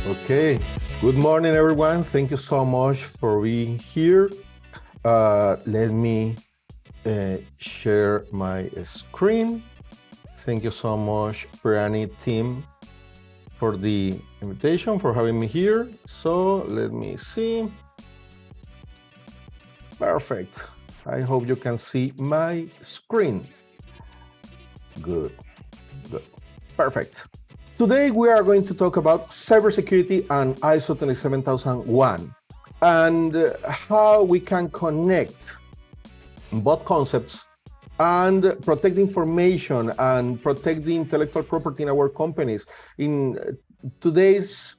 Okay, good morning, everyone. Thank you so much for being here. Let me share my screen. Thank you so much, Pirani team, for the invitation, for having me here. So let me see. Perfect. I hope you can see my screen. Good. Perfect. Today, we are going to talk about cybersecurity and ISO 27001 and how we can connect both concepts and protect information and protect the intellectual property in our companies in today's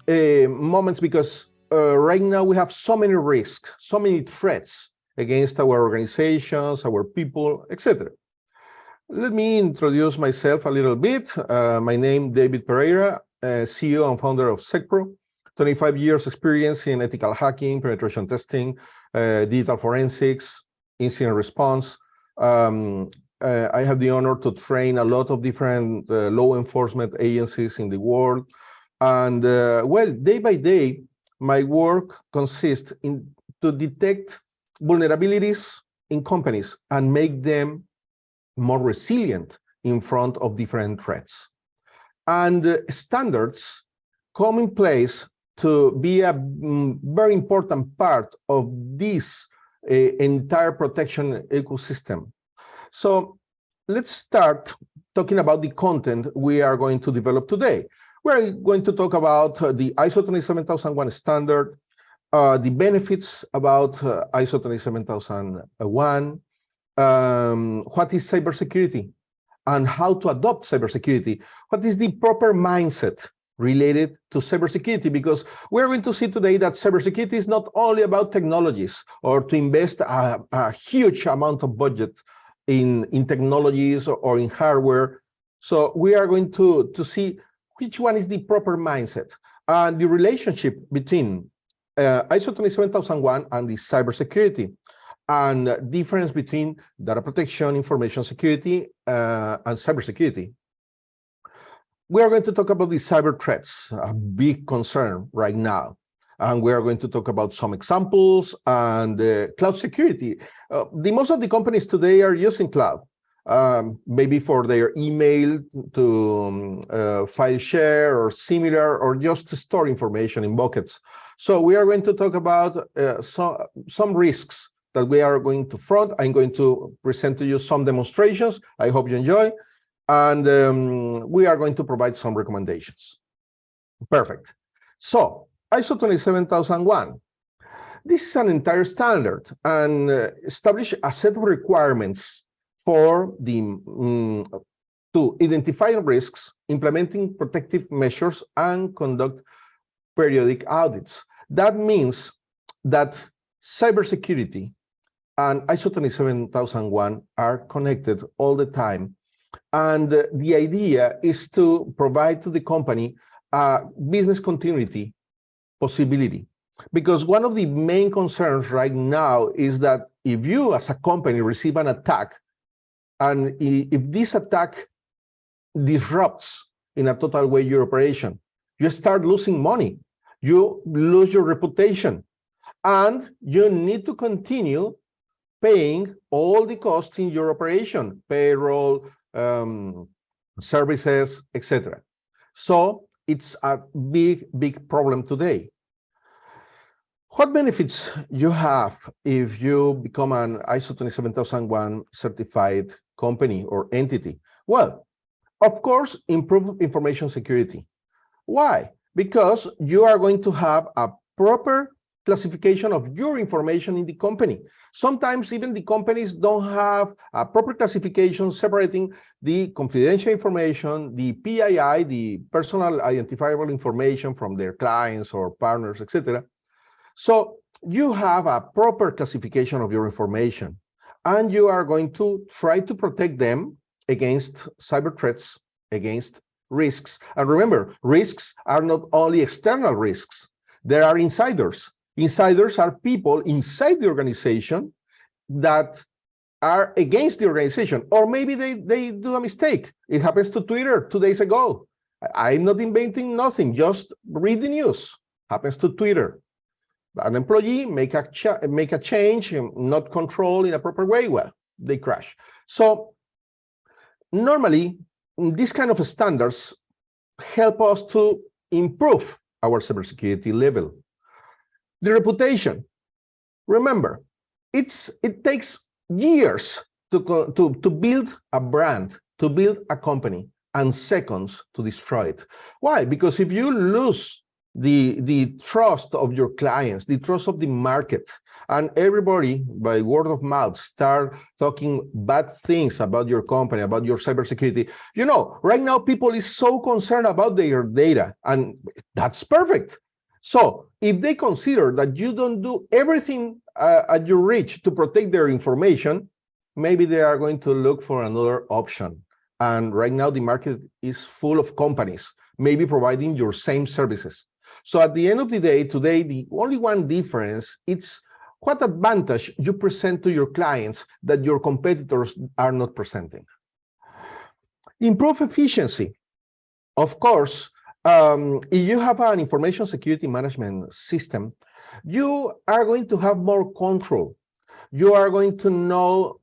moments, because right now we have so many risks, so many threats against our organizations, our people, etc. Let me introduce myself a little bit. My name is David Pereira, CEO and founder of SecPro. 25 years experience in ethical hacking, penetration testing, digital forensics, incident response. I have the honor to train a lot of different law enforcement agencies in the world. And well, day by day, my work consists in to detect vulnerabilities in companies and make them more resilient in front of different threats. And standards come in place to be a very important part of this entire protection ecosystem. So let's start talking about the content we are going to develop today. We're going to talk about the ISO 27001 standard, the benefits about ISO 27001, what is cybersecurity and how to adopt cybersecurity. What is the proper mindset related to cybersecurity? Because we're going to see today that cybersecurity is not only about technologies or to invest a huge amount of budget in technologies or in hardware. So we are going to see which one is the proper mindset and the relationship between ISO 27001 and the cybersecurity, and difference between data protection, information security, and cybersecurity. We are going to talk about the cyber threats, a big concern right now. And we are going to talk about some examples and cloud security. Most of the companies today are using cloud, maybe for their email to file share or similar, or just to store information in buckets. So we are going to talk about some risks that we are going to front. I'm going to present to you some demonstrations. I hope you enjoy. And we are going to provide some recommendations. Perfect. So ISO 27001. This is an entire standard and establish a set of requirements for the to identify risks, implementing protective measures, and conduct periodic audits. That means that cybersecurity and ISO 27001 are connected all the time. And the idea is to provide to the company a business continuity possibility. Because one of the main concerns right now is that if you as a company receive an attack, and if this attack disrupts in a total way your operation, you start losing money, you lose your reputation, and you need to continue paying all the costs in your operation, payroll, services, etc. So it's a big, big problem today. What benefits you have if you become an ISO 27001 certified company or entity? Well, of course, improve information security. Why? Because you are going to have a proper classification of your information in the company. Sometimes even the companies don't have a proper classification separating the confidential information, the PII, the personal identifiable information from their clients or partners, etc. So you have a proper classification of your information, and you are going to try to protect them against cyber threats, against risks. And remember, risks are not only external risks. There are insiders. Insiders are people inside the organization that are against the organization, or maybe they do a mistake. It happens to Twitter 2 days ago. I'm not inventing nothing, just read the news. Happens to Twitter. An employee make a change, not controlled in a proper way, well, they crash. So normally, these kind of standards help us to improve our cybersecurity level. The reputation. Remember, it takes years to build a brand, to build a company, and seconds to destroy it. Why? Because if you lose the trust of your clients, the trust of the market, and everybody by word of mouth start talking bad things about your company, about your cybersecurity. You know, right now people is so concerned about their data, and that's perfect. So if they consider that you don't do everything at your reach to protect their information, maybe they are going to look for another option. And right now the market is full of companies, maybe providing your same services. So at the end of the day, today, the only one difference is what advantage you present to your clients that your competitors are not presenting. Improve efficiency. Of course, if you have an information security management system, you are going to have more control. You are going to know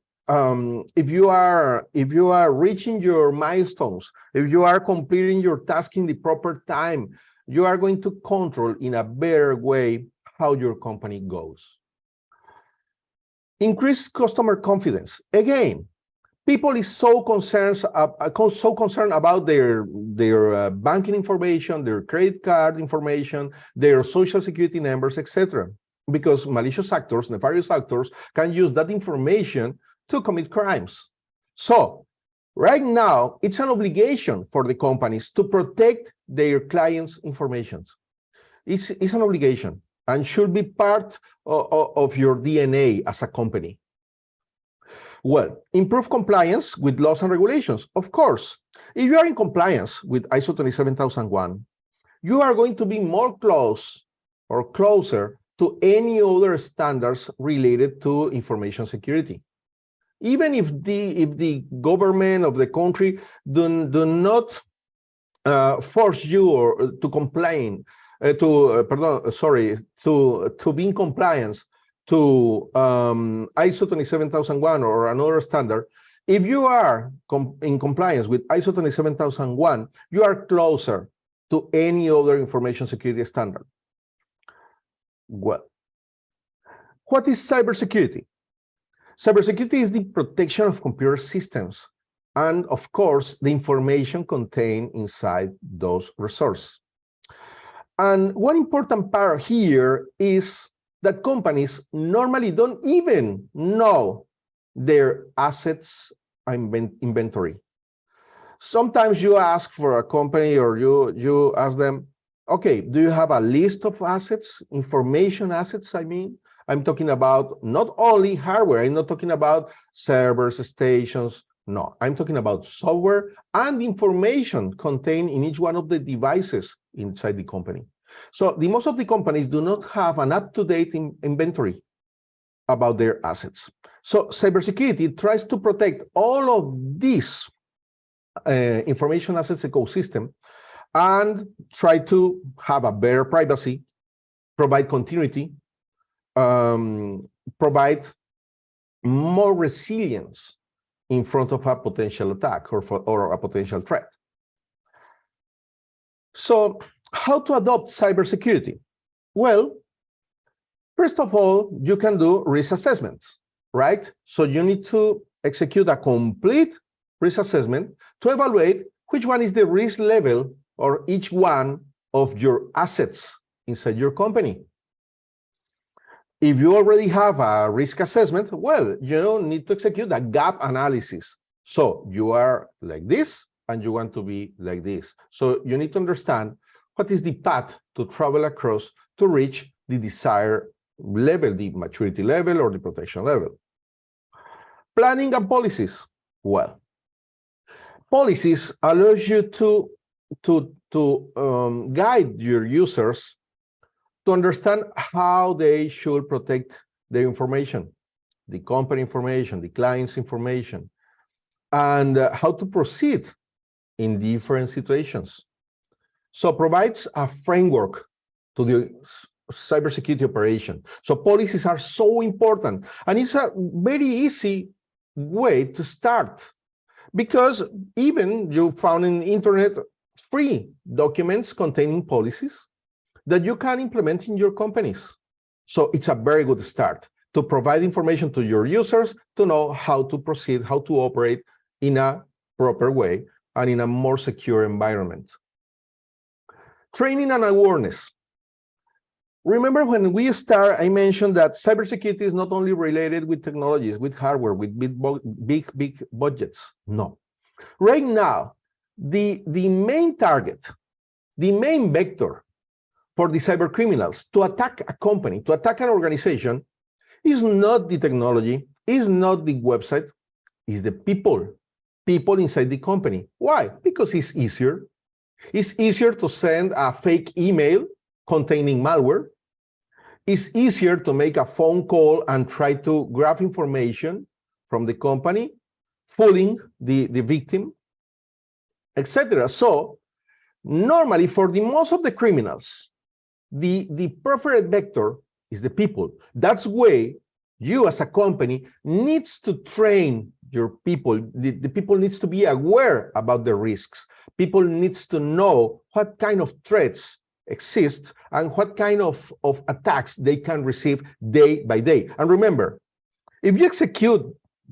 if you are reaching your milestones, if you are completing your task in the proper time, you are going to control in a better way how your company goes. Increase customer confidence. Again, people is so concerned about their banking information, their credit card information, their social security numbers, etc. Because malicious actors, nefarious actors, can use that information to commit crimes. So right now, it's an obligation for the companies to protect their clients' information. It's an obligation and should be part of your DNA as a company. Well, improve compliance with laws and regulations. Of course, if you are in compliance with ISO 27001, you are going to be more close or closer to any other standards related to information security. Even if the government of the country do not force you or to complain, to be in compliance to ISO 27001 or another standard, if you are in compliance with ISO 27001, you are closer to any other information security standard. Well, what is cybersecurity? Cybersecurity is the protection of computer systems and, of course, the information contained inside those resources. And one important part here is that companies normally don't even know their assets inventory. Sometimes you ask for a company or you ask them, okay, do you have a list of assets, information assets, I mean? I'm talking about not only hardware, I'm not talking about servers, stations, no, I'm talking about software and information contained in each one of the devices inside the company. So most of the companies do not have an up-to-date inventory about their assets. So cybersecurity tries to protect all of these information assets ecosystem and try to have a better privacy, provide continuity, provide more resilience in front of a potential attack or a potential threat. So how to adopt cybersecurity? Well, first of all, you can do risk assessments, right? So you need to execute a complete risk assessment to evaluate which one is the risk level or each one of your assets inside your company. If you already have a risk assessment, well, you need to execute a gap analysis. So you are like this, and you want to be like this. So you need to understand what is the path to travel across to reach the desired level, the maturity level or the protection level. Planning and policies. Well, policies allows you to guide your users to understand how they should protect their information, the company information, the client's information, and how to proceed in different situations. So provides a framework to the cybersecurity operation. So policies are so important, and it's a very easy way to start, because even you found in the internet free documents containing policies that you can implement in your companies. So it's a very good start to provide information to your users to know how to proceed, how to operate in a proper way and in a more secure environment. Training and awareness. Remember when we start, I mentioned that cybersecurity is not only related with technologies, with hardware, with big budgets. No. Right now, the main target, the main vector for the cyber criminals to attack a company, to attack an organization, is not the technology, is not the website, is the people inside the company. Why? Because it's easier. It's easier to send a fake email containing malware. It's easier to make a phone call and try to grab information from the company, fooling the victim, etc. So normally, for the most of the criminals, the preferred vector is the people. That's why you as a company needs to train your people. The people needs to be aware about the risks. People needs to know what kind of threats exist and what kind of attacks they can receive day by day. And remember, if you execute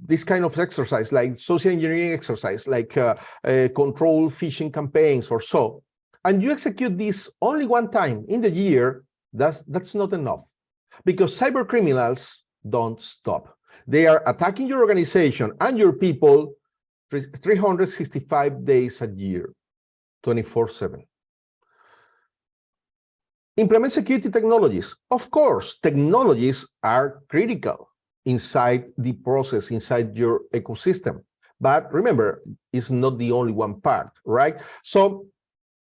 this kind of exercise, like social engineering exercise, like control phishing campaigns or so, and you execute this only one time in the year, that's not enough, because cyber criminals don't stop. They are attacking your organization and your people 365 days a year, 24/7. Implement security technologies. Of course, technologies are critical inside the process, inside your ecosystem. But remember, it's not the only one part, right? So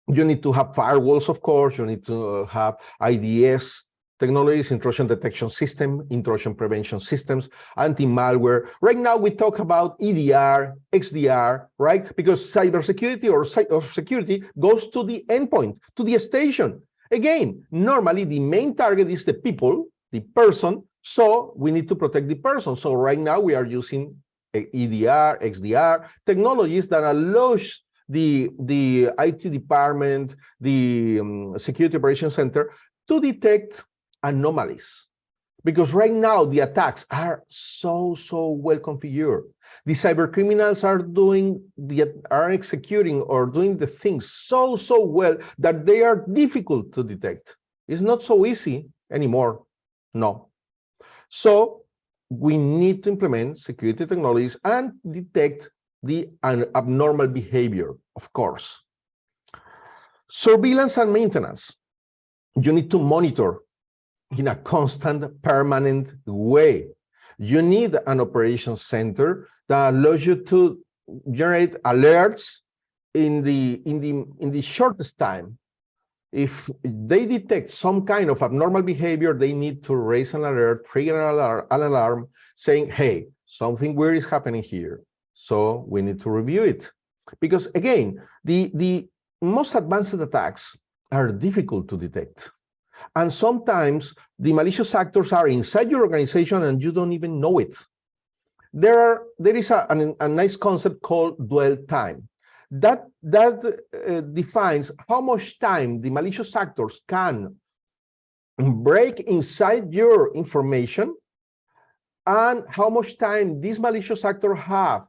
you need to have firewalls, of course. You need to have IDS technologies, intrusion detection system, intrusion prevention systems, anti-malware. Right now, we talk about EDR, XDR, right? Because cybersecurity or security goes to the endpoint, to the station. Again, normally the main target is the people, the person, so we need to protect the person. So right now we are using EDR, XDR, technologies that allows the IT department, the Security Operations Center to detect anomalies. Because right now the attacks are so well configured. The cyber criminals are executing or doing the things so well that they are difficult to detect. It's not so easy anymore. No. So we need to implement security technologies and detect the abnormal behavior, of course. Surveillance and maintenance. You need to monitor in a constant, permanent way. You need an operations center that allows you to generate alerts in the shortest time. If they detect some kind of abnormal behavior, they need to raise an alert, trigger an alarm, saying, hey, something weird is happening here. So we need to review it. Because again, the most advanced attacks are difficult to detect. And sometimes the malicious actors are inside your organization and you don't even know it. There is a nice concept called dwell time. That defines how much time the malicious actors can break inside your information and how much time these malicious actors have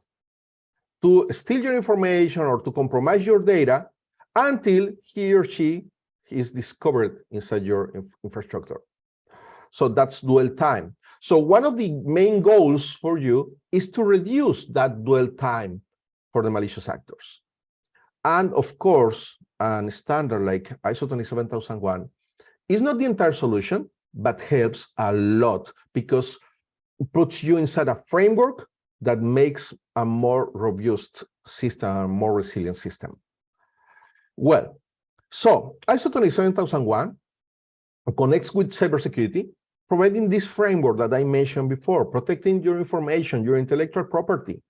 to steal your information or to compromise your data until he or she is discovered inside your infrastructure. So that's dwell time. So one of the main goals for you is to reduce that dwell time for the malicious actors. And of course, a standard like ISO 27001 is not the entire solution, but helps a lot because it puts you inside a framework that makes a more robust system, a more resilient system. Well, so ISO 27001 connects with cybersecurity, providing this framework that I mentioned before, protecting your information, your intellectual property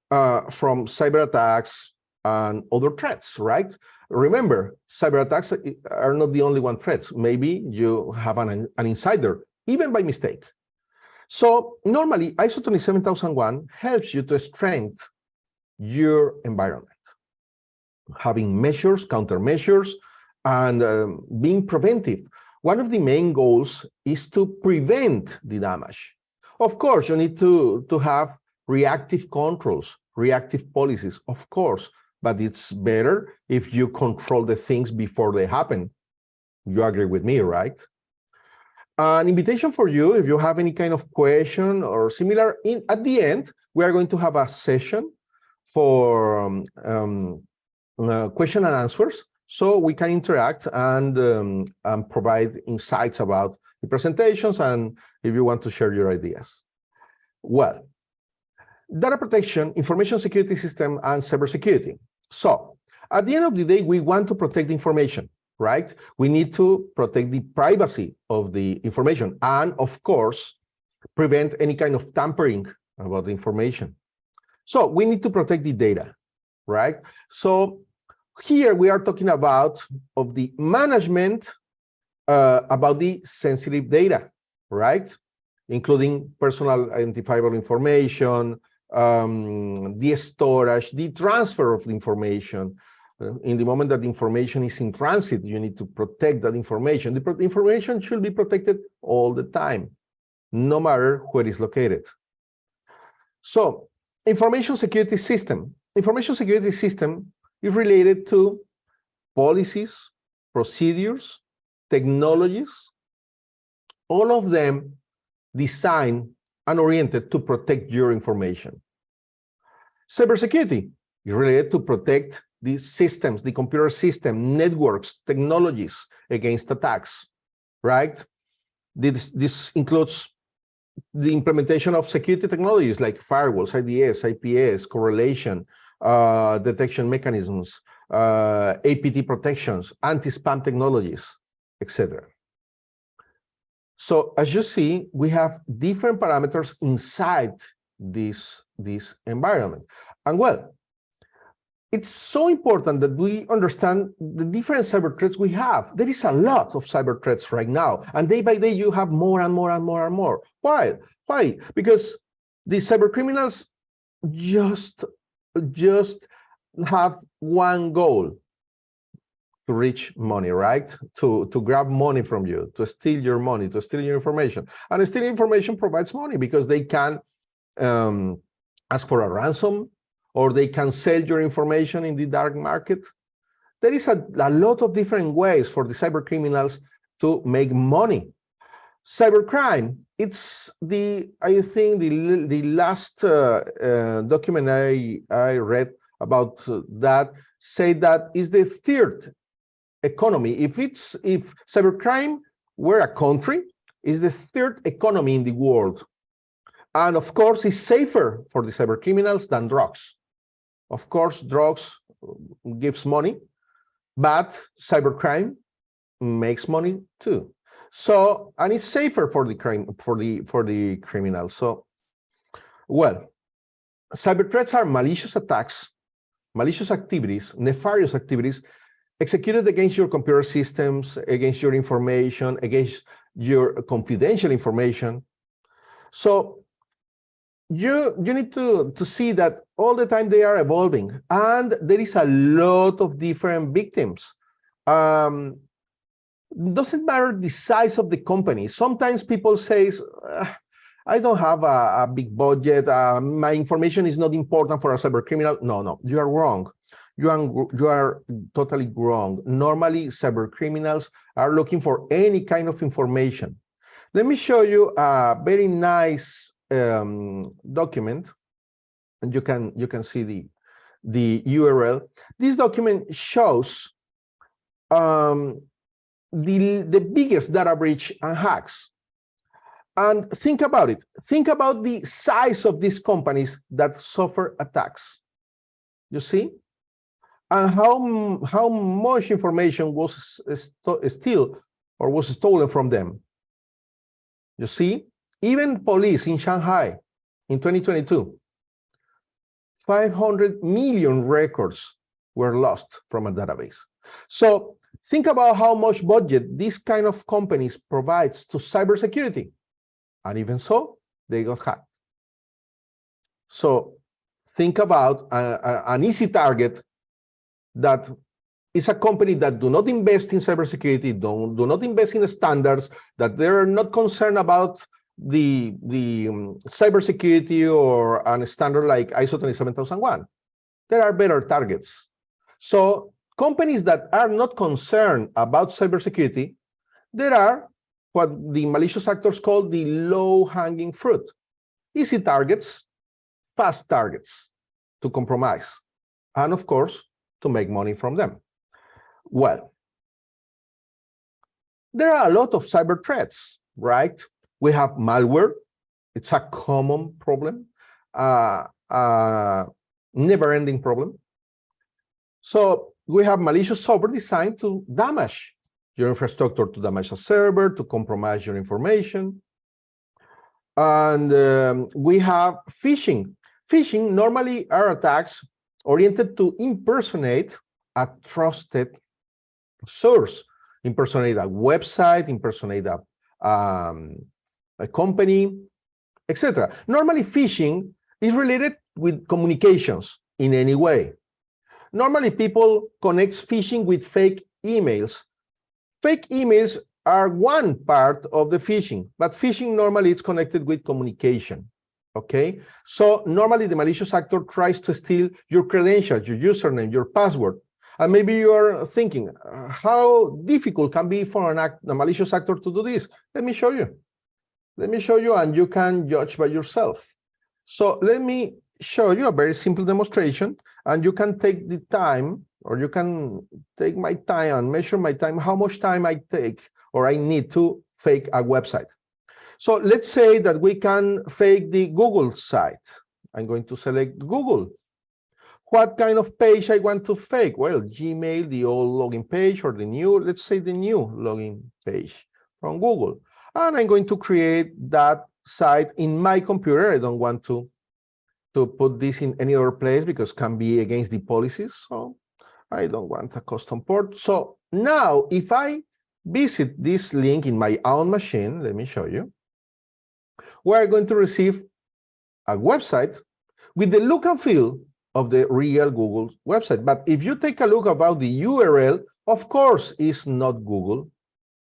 from cyber attacks, and other threats, right? Remember, cyber attacks are not the only one threats. Maybe you have an insider, even by mistake. So normally, ISO 27001 helps you to strengthen your environment, having measures, countermeasures, and being preventive. One of the main goals is to prevent the damage. Of course, you need to have reactive controls, reactive policies, of course, but it's better if you control the things before they happen. You agree with me, right? An invitation for you, if you have any kind of question or similar, at the end, we are going to have a session for question and answers, so we can interact and provide insights about the presentations, and if you want to share your ideas. Well, data protection, information security system, and cybersecurity. So at the end of the day, we want to protect the information, right? We need to protect the privacy of the information and, of course, prevent any kind of tampering about the information. So we need to protect the data, right? So here we are talking about of the management about the sensitive data, right? Including personal identifiable information, the storage, the transfer of the information. In the moment that the information is in transit, you need to protect that information. The information should be protected all the time, no matter where it is located. So, information security system. Information security system is related to policies, procedures, technologies, all of them designed and oriented to protect your information. Cybersecurity is related to protect these systems, the computer system, networks, technologies against attacks, right? This includes the implementation of security technologies like firewalls, IDS, IPS, correlation, detection mechanisms, APT protections, anti-spam technologies, etc. So as you see, we have different parameters inside this environment. And well, it's so important that we understand the different cyber threats we have. There is a lot of cyber threats right now, and day by day you have more and more and more and more. Why? Why? Because the cyber criminals just have one goal: to reach money, right? To grab money from you, to steal your money, to steal your information. And stealing information provides money because they can ask for a ransom, or they can sell your information in the dark market. There is a lot of different ways for the cyber criminals to make money. Cybercrime, it's I think the last document I read about that say that is the third economy. If cybercrime were a country, is the third economy in the world. And of course, it's safer for the cyber criminals than drugs. Of course, drugs gives money, but cybercrime makes money too. So, and it's safer for the criminals. So, well, cyber threats are malicious attacks, malicious activities, nefarious activities executed against your computer systems, against your information, against your confidential information. So you need to see that all the time they are evolving, and there is a lot of different victims. Doesn't matter the size of the company. Sometimes people say, I don't have a big budget, my information is not important for a cyber criminal. No, you are wrong. You are totally wrong. Normally, cyber criminals are looking for any kind of information. Let me show you a very nice document, and you can see the URL. This document shows the biggest data breach and hacks. And think about it. Think about the size of these companies that suffer attacks. You see? And how much information was stolen from them. You see? Even police in Shanghai in 2022, 500 million records were lost from a database. So think about how much budget this kind of companies provides to cybersecurity. And even so, they got hacked. So think about an easy target that is a company that do not invest in cybersecurity, do not invest in the standards, that they're not concerned about the cybersecurity or a standard like ISO 27001. There are better targets. So companies that are not concerned about cybersecurity, there are what the malicious actors call the low-hanging fruit. Easy targets, fast targets to compromise, and of course, to make money from them. Well, there are a lot of cyber threats, right? We have malware. It's a common problem, never-ending problem. So we have malicious software designed to damage your infrastructure, to damage a server, to compromise your information. And we have phishing. Phishing normally are attacks oriented to impersonate a trusted source, impersonate a website, impersonate a company, etc. Normally, phishing is related with communications in any way. Normally, people connect phishing with fake emails. Fake emails are one part of the phishing, but phishing normally is connected with communication. Okay, so normally the malicious actor tries to steal your credentials, your username, your password. And maybe you are thinking, how difficult can be for a malicious actor to do this? Let me show you. Let me show you, and you can judge by yourself. So let me show you a very simple demonstration, and you can take the time, or you can take my time and measure my time, how much time I take or I need to fake a website. So let's say that we can fake the Google site. I'm going to select Google. What kind of page I want to fake? Well, Gmail, the old login page, or the new, let's say the new login page from Google. And I'm going to create that site in my computer. I don't want to put this in any other place because it can be against the policies. So I don't want a custom port. So now if I visit this link in my own machine, let me show you, we're going to receive a website with the look and feel of the real Google website. But if you take a look about the URL, of course, it's not Google.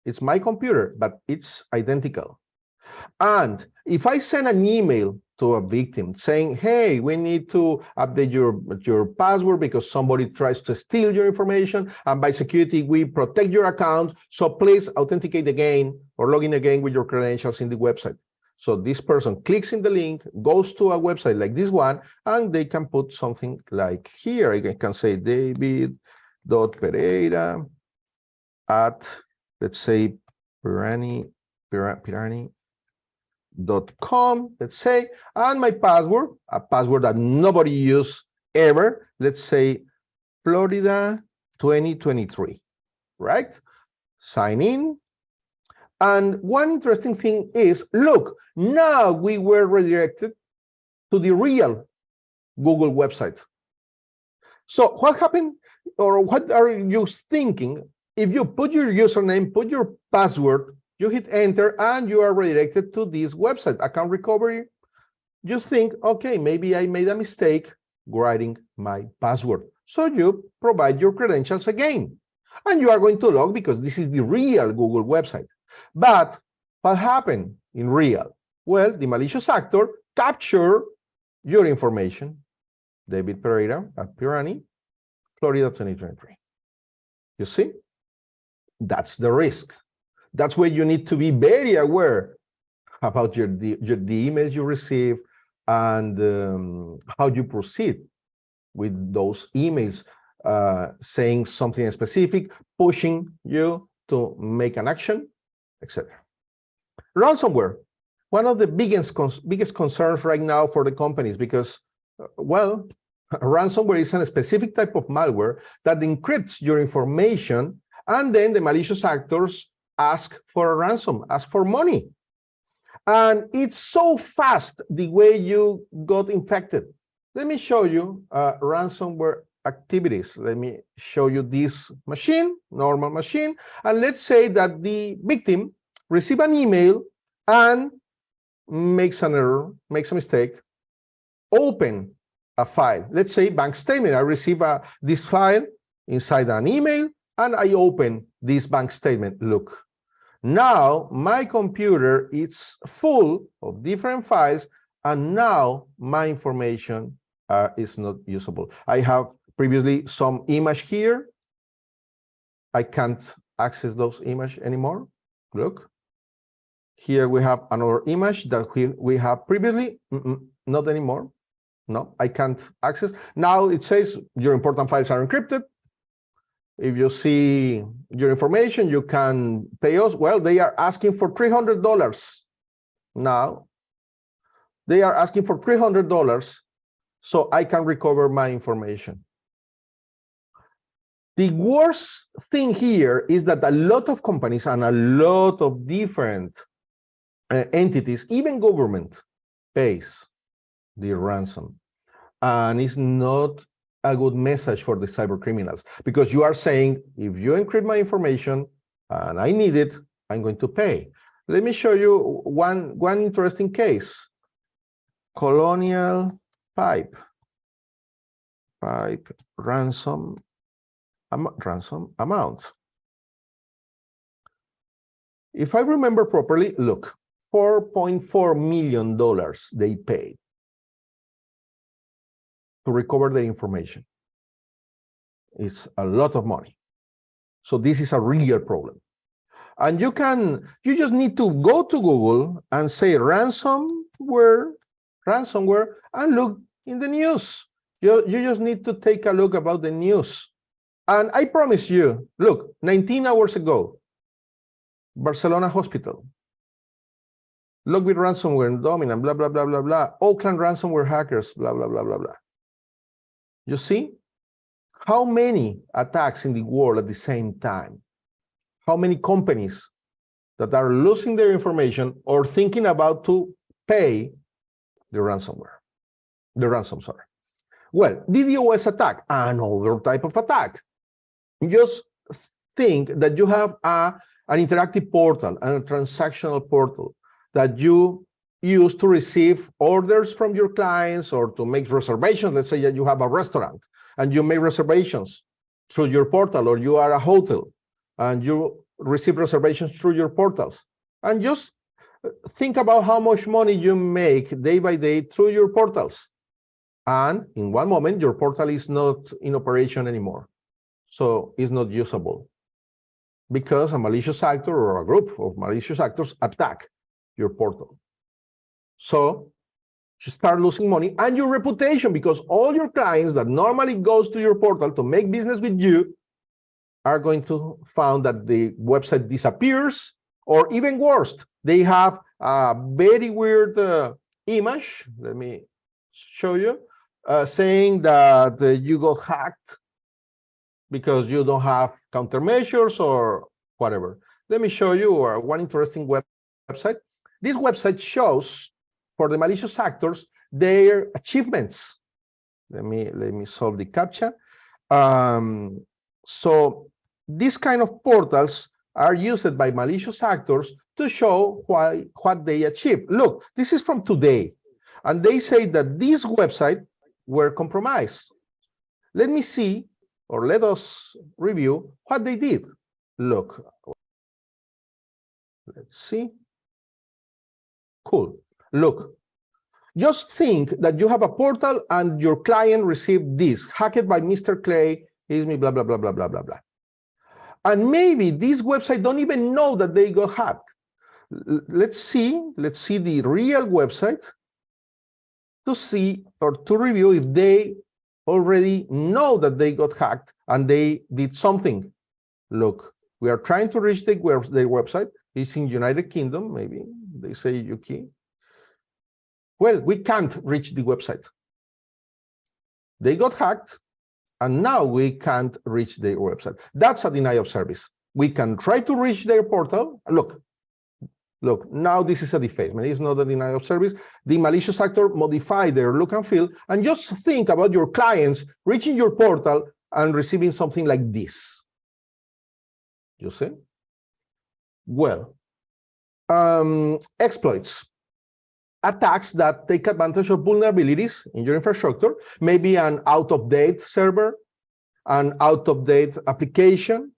It's my computer, but it's identical. And if I send an email to a victim saying, hey, we need to update your password because somebody tries to steal your information, and by security, we protect your account, so please authenticate again or log in again with your credentials in the website. So this person clicks in the link, goes to a website like this one, and they can put something like here. I can say David.Pereira at, let's say, Pirani.com, let's say, and my password, a password that nobody uses ever, let's say Florida 2023, right? Sign in. And one interesting thing is, look, now we were redirected to the real Google website. So what happened, or what are you thinking if you put your username, put your password, you hit enter, and you are redirected to this website, account recovery? You think, okay, maybe I made a mistake writing my password. So you provide your credentials again, and you are going to log because this is the real Google website. But what happened in real? Well, the malicious actor captured your information, David Pereira at Pirani, Florida 2023. You see? That's the risk. That's where you need to be very aware about the emails you receive and how you proceed with those emails, saying something specific, pushing you to make an action, etc. Ransomware, one of the biggest concerns right now for the companies, because, well, ransomware is a specific type of malware that encrypts your information, and then the malicious actors ask for a ransom, ask for money. And it's so fast the way you got infected. Let me show you a ransomware activities. Let me show you this machine, normal machine, and let's say that the victim receives an email and makes an error, makes a mistake, open a file. Let's say bank statement. I receive this file inside an email, and I open this bank statement. Look, now my computer is full of different files, and now my information is not usable. I have previously some image here. I can't access those images anymore. Look, here we have another image that we have previously. Not anymore. No, I can't access. Now it says your important files are encrypted. If you see your information, you can pay us. Well, they are asking for $300 now. They are asking for $300 so I can recover my information. The worst thing here is that a lot of companies and a lot of different entities, even government, pays the ransom. And it's not a good message for the cyber criminals, because you are saying, if you encrypt my information and I need it, I'm going to pay. Let me show you one interesting case. Colonial Pipe ransom amount. If I remember properly, look, $4.4 million they paid to recover the information. It's a lot of money. So this is a real problem. And you just need to go to Google and say ransomware, and look in the news. You just need to take a look about the news. And I promise you, look, 19 hours ago, Barcelona hospital, look with ransomware, dominant, blah, blah, blah, blah, blah. Oakland ransomware hackers, blah, blah, blah, blah, blah. You see how many attacks in the world at the same time? How many companies that are losing their information or thinking about to pay the ransomware, the ransom, sorry. Well, DDoS attack, another type of attack. Just think that you have an interactive portal and a transactional portal that you use to receive orders from your clients or to make reservations. Let's say that you have a restaurant and you make reservations through your portal, or you are a hotel and you receive reservations through your portals. And just think about how much money you make day by day through your portals. And in one moment, your portal is not in operation anymore. So it's not usable because a malicious actor or a group of malicious actors attack your portal. So you start losing money and your reputation, because all your clients that normally goes to your portal to make business with you are going to find that the website disappears, or even worse, they have a very weird image. Let me show you, saying that you got hacked because you don't have countermeasures or whatever. Let me show you one interesting website. This website shows for the malicious actors their achievements. Let me solve the CAPTCHA. So these kind of portals are used by malicious actors to show what they achieved. Look, this is from today, and they say that these websites were compromised. Let me see, or let us review what they did. Look, let's see. Cool. Look, just think that you have a portal and your client received this, hacked by Mr. Clay, is me, blah, blah, blah, blah, blah, blah, blah. And maybe this website don't even know that they got hacked. Let's see the real website to see or to review if they already know that they got hacked and they did something. Look, we are trying to reach their website. It's in United Kingdom, maybe they say UK. Well, we can't reach the website. They got hacked, and now we can't reach their website. That's a denial of service. We can try to reach their portal. Look, Look, now this is a defacement. It's not a denial of service. The malicious actor modified their look and feel. And just think about your clients reaching your portal and receiving something like this. You see? Well, exploits. Attacks that take advantage of vulnerabilities in your infrastructure, maybe an out-of-date server, an out-of-date application,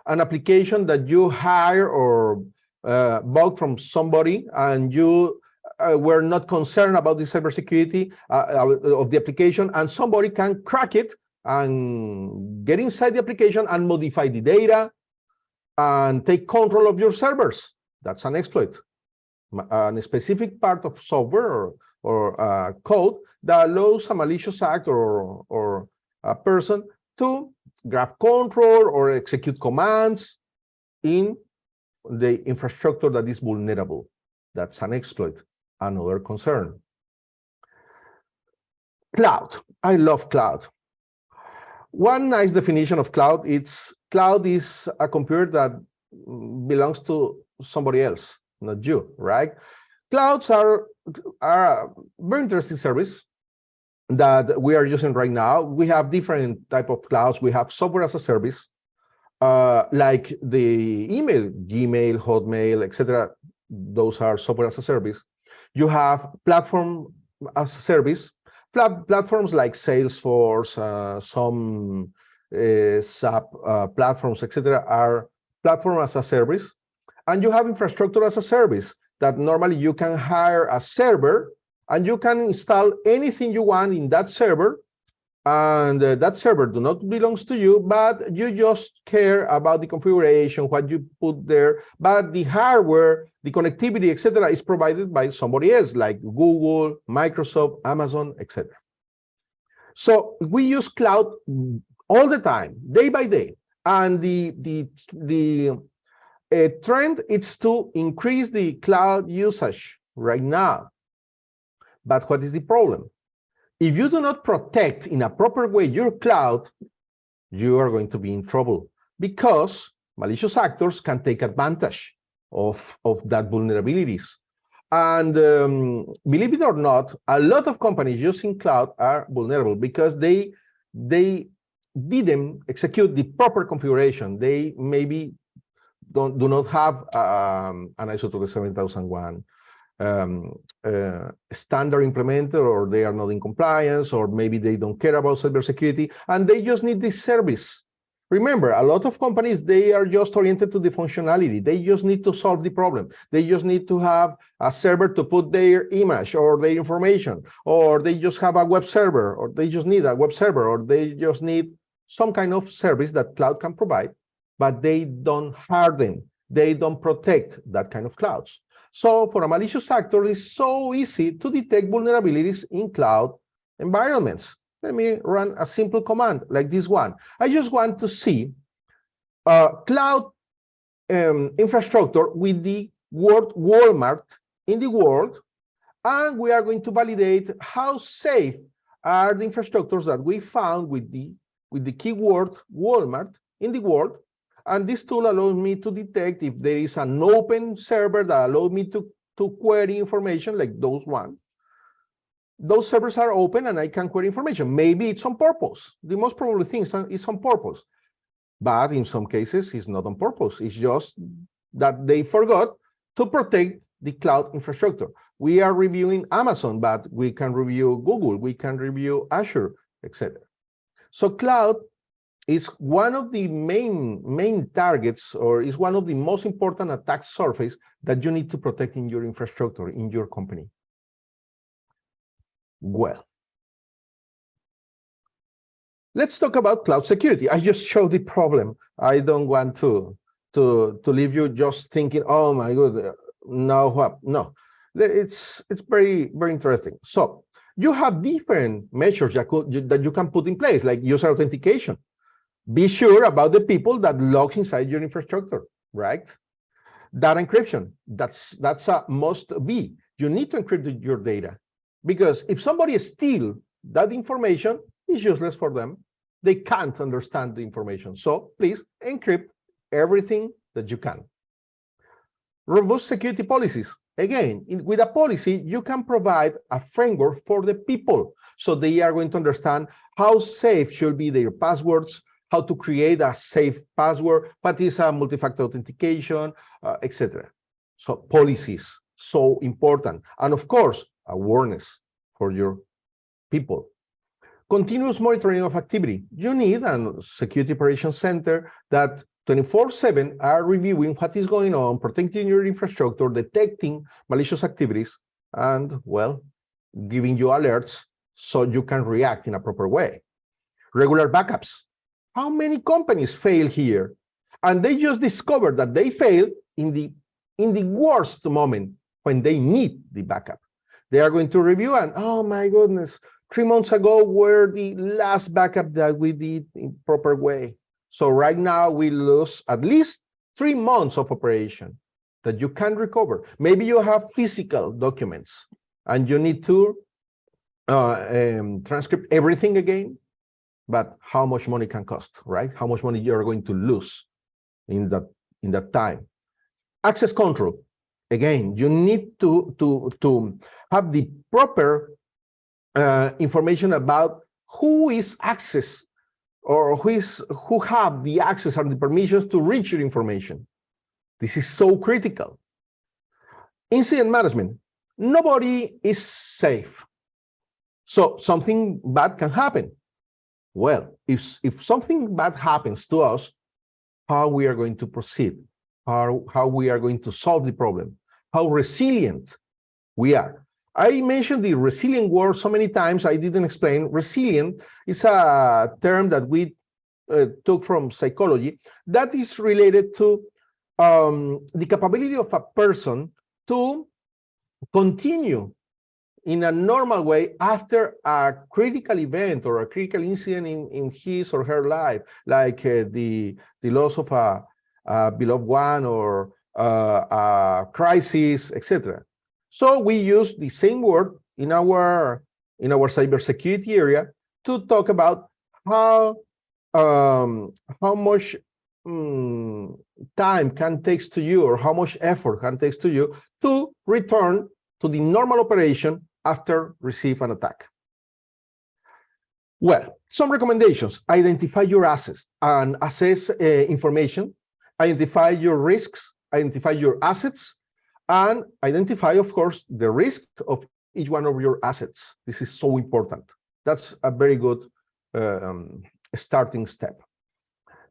an application that you hire or bought from somebody, and you were not concerned about the cybersecurity of the application, and somebody can crack it and get inside the application and modify the data and take control of your servers. That's an exploit. A specific part of software or code that allows a malicious actor or a person to grab control or execute commands in the infrastructure that is vulnerable. That's an exploit, another concern. Cloud. I love cloud. One nice definition of cloud is a computer that belongs to somebody else, not you, right? Clouds are a very interesting service that we are using right now. We have different type of clouds. We have software as a service, like the email, Gmail, Hotmail, etc. Those are software as a service. You have platform as a service. Platforms like Salesforce, some SAP platforms, etc., are platform as a service. And you have infrastructure as a service that normally you can hire a server and you can install anything you want in that server. And that server do not belongs to you, but you just care about the configuration, what you put there. But the hardware, the connectivity, etc., is provided by somebody else, like Google, Microsoft, Amazon, etc. So we use cloud all the time, day by day. And the trend is to increase the cloud usage right now. But what is the problem? If you do not protect in a proper way your cloud, you are going to be in trouble, because malicious actors can take advantage of that vulnerabilities. And believe it or not, a lot of companies using cloud are vulnerable because they didn't execute the proper configuration. They maybe do not have an ISO 27001 standard implemented, or they are not in compliance, or maybe they don't care about cybersecurity, and they just need this service. Remember, a lot of companies, they are just oriented to the functionality. They just need to solve the problem. They just need to have a server to put their image or their information, or they just have a web server, or they just need a web server, or they just need some kind of service that cloud can provide, but they don't harden, they don't protect that kind of clouds. So for a malicious actor, it's so easy to detect vulnerabilities in cloud environments. Let me run a simple command like this one. I just want to see cloud infrastructure with the word Walmart in the world, and we are going to validate how safe are the infrastructures that we found with the keyword Walmart in the world. And this tool allows me to detect if there is an open server that allows me to query information like those ones. Those servers are open and I can query information. Maybe it's on purpose. The most probable thing is on purpose. But in some cases, it's not on purpose. It's just that they forgot to protect the cloud infrastructure. We are reviewing Amazon, but we can review Google, we can review Azure, etc. So cloud is one of the main targets, or is one of the most important attack surface that you need to protect in your infrastructure, in your company. Well, let's talk about cloud security. I just showed the problem. I don't want to leave you just thinking, oh my God, now what? No, it's very interesting. So you have different measures that you can put in place, like user authentication. Be sure about the people that log inside your infrastructure, right? Data encryption, that's a must be. You need to encrypt your data, because if somebody steals that information, it's useless for them. They can't understand the information. So please encrypt everything that you can. Robust security policies. Again, with a policy, you can provide a framework for the people, so they are going to understand how safe should be their passwords, how to create a safe password, what is a multi-factor authentication, etc. So policies, so important. And of course, awareness for your people. Continuous monitoring of activity. You need a security operations center that 24/7 are reviewing what is going on, protecting your infrastructure, detecting malicious activities, and, well, giving you alerts so you can react in a proper way. Regular backups. How many companies fail here? And they just discovered that they failed in the worst moment when they need the backup. They are going to review and, oh my goodness, 3 months ago were the last backup that we did in proper way. So right now we lose at least 3 months of operation that you can recover. Maybe you have physical documents and you need to transcript everything again, but how much money can cost, right? How much money you're going to lose in that time. Access control. Again, you need to have the proper information about who is access or who have the access or the permissions to reach your information. This is so critical. Incident management. Nobody is safe. So something bad can happen. Well, if something bad happens to us, how we are going to proceed, how we are going to solve the problem, how resilient we are. I mentioned the resilient word so many times, I didn't explain. Resilient is a term that we took from psychology that is related to the capability of a person to continue in a normal way after a critical event or a critical incident in his or her life, like the loss of a beloved one or a crisis, etc. So we use the same word in our cybersecurity area to talk about how much time can takes to you, or how much effort can takes to you to return to the normal operation after receive an attack. Well, some recommendations: identify your assets and assess information, identify your risks, identify your assets, and identify, of course, the risk of each one of your assets. This is so important. That's a very good starting step.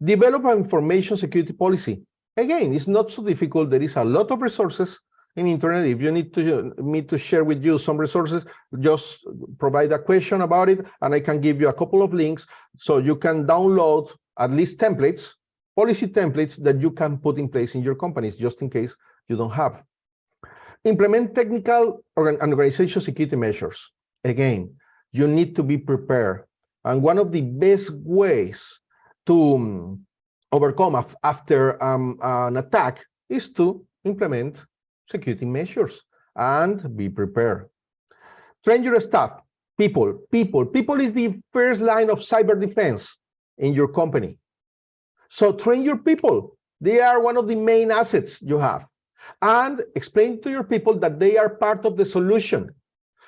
Develop an information security policy. Again, it's not so difficult. There is a lot of resources in internet. If you need me to share with you some resources, just provide a question about it, and I can give you a couple of links so you can download at least templates, policy templates that you can put in place in your companies, just in case you don't have. Implement technical and organization security measures. Again, you need to be prepared. And one of the best ways to overcome after an attack is to implement security measures and be prepared. Train your staff. People is the first line of cyber defense in your company. So train your people. They are one of the main assets you have. And explain to your people that they are part of the solution.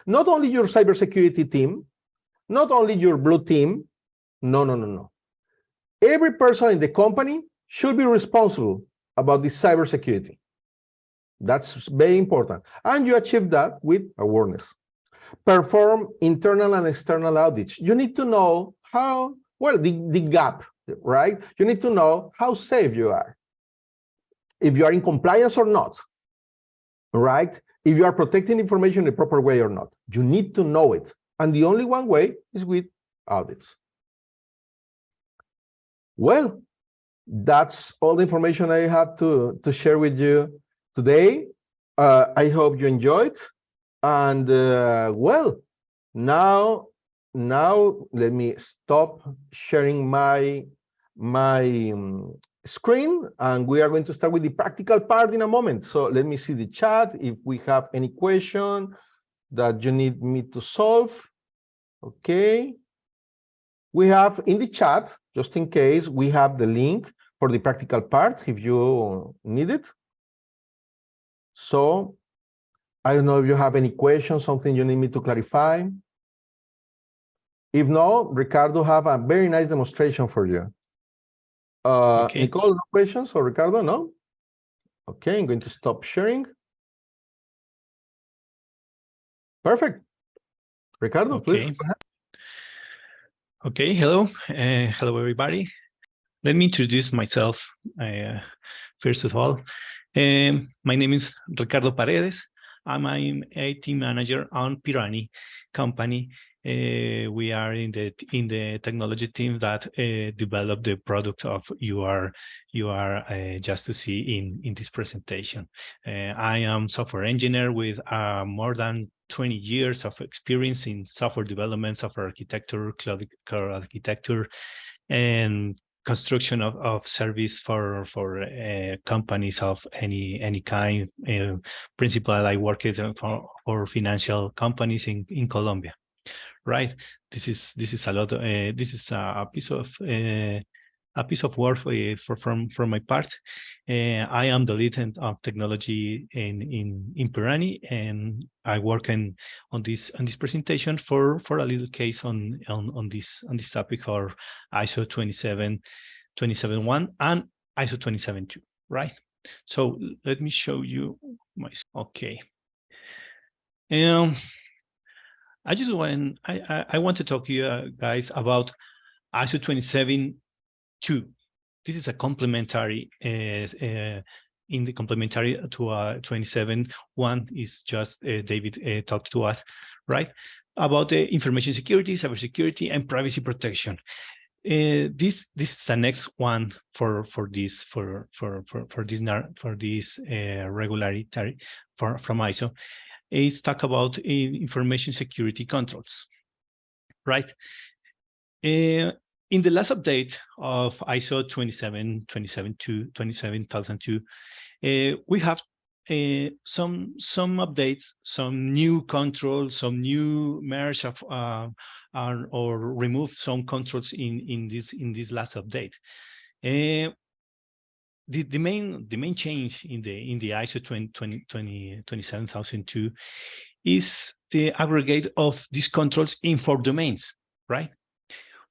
Not only your cybersecurity team, not only your blue team. No. Every person in the company should be responsible about the cybersecurity. That's very important. And you achieve that with awareness. Perform internal and external audits. You need to know how, well, the gap, right? You need to know how safe you are. If you are in compliance or not, right? If you are protecting information in the proper way or not. You need to know it. And the only one way is with audits. Well, that's all the information I have to share with you today. I hope you enjoyed. And well, now let me stop sharing my screen, and we are going to start with the practical part in a moment. So let me see the chat if we have any question that you need me to solve. Okay. We have in the chat, just in case, we have the link for the practical part if you need it. So I don't know if you have any questions, something you need me to clarify. If no, Ricardo have a very nice demonstration for you. Okay. Nicole, no questions or Ricardo, no? Okay, I'm going to stop sharing. Perfect. Ricardo, please go ahead. Okay, hello. Hello, everybody. Let me introduce myself. First of all, my name is Ricardo Paredes. I'm a team manager on Pirani company. We are in the technology team that developed the product of you are just to see in this presentation. I am software engineer with more than 20 years of experience in software development, software architecture, cloud architecture, and construction of service for companies of any kind. Principally, I worked for financial companies in Colombia. Right. This is a lot. This is a piece of work from my part. I am the lead of technology in Pirani, and I work on this presentation for a little case on this topic, or ISO 27271 and ISO 272. Right. So let me show you my. Okay. I just want to talk to you guys about ISO 272. This is a complementary in the complementary to 27.1 is just David talked to us, right, about the information security, cybersecurity, and privacy protection. This is the next one for this regularity from ISO. Is talk about information security controls, right? In the last update of ISO 27002, we have some updates, some new controls, some new merge of or remove some controls in this last update. The main change in the ISO 27002 is the aggregate of these controls in 4 domains, right?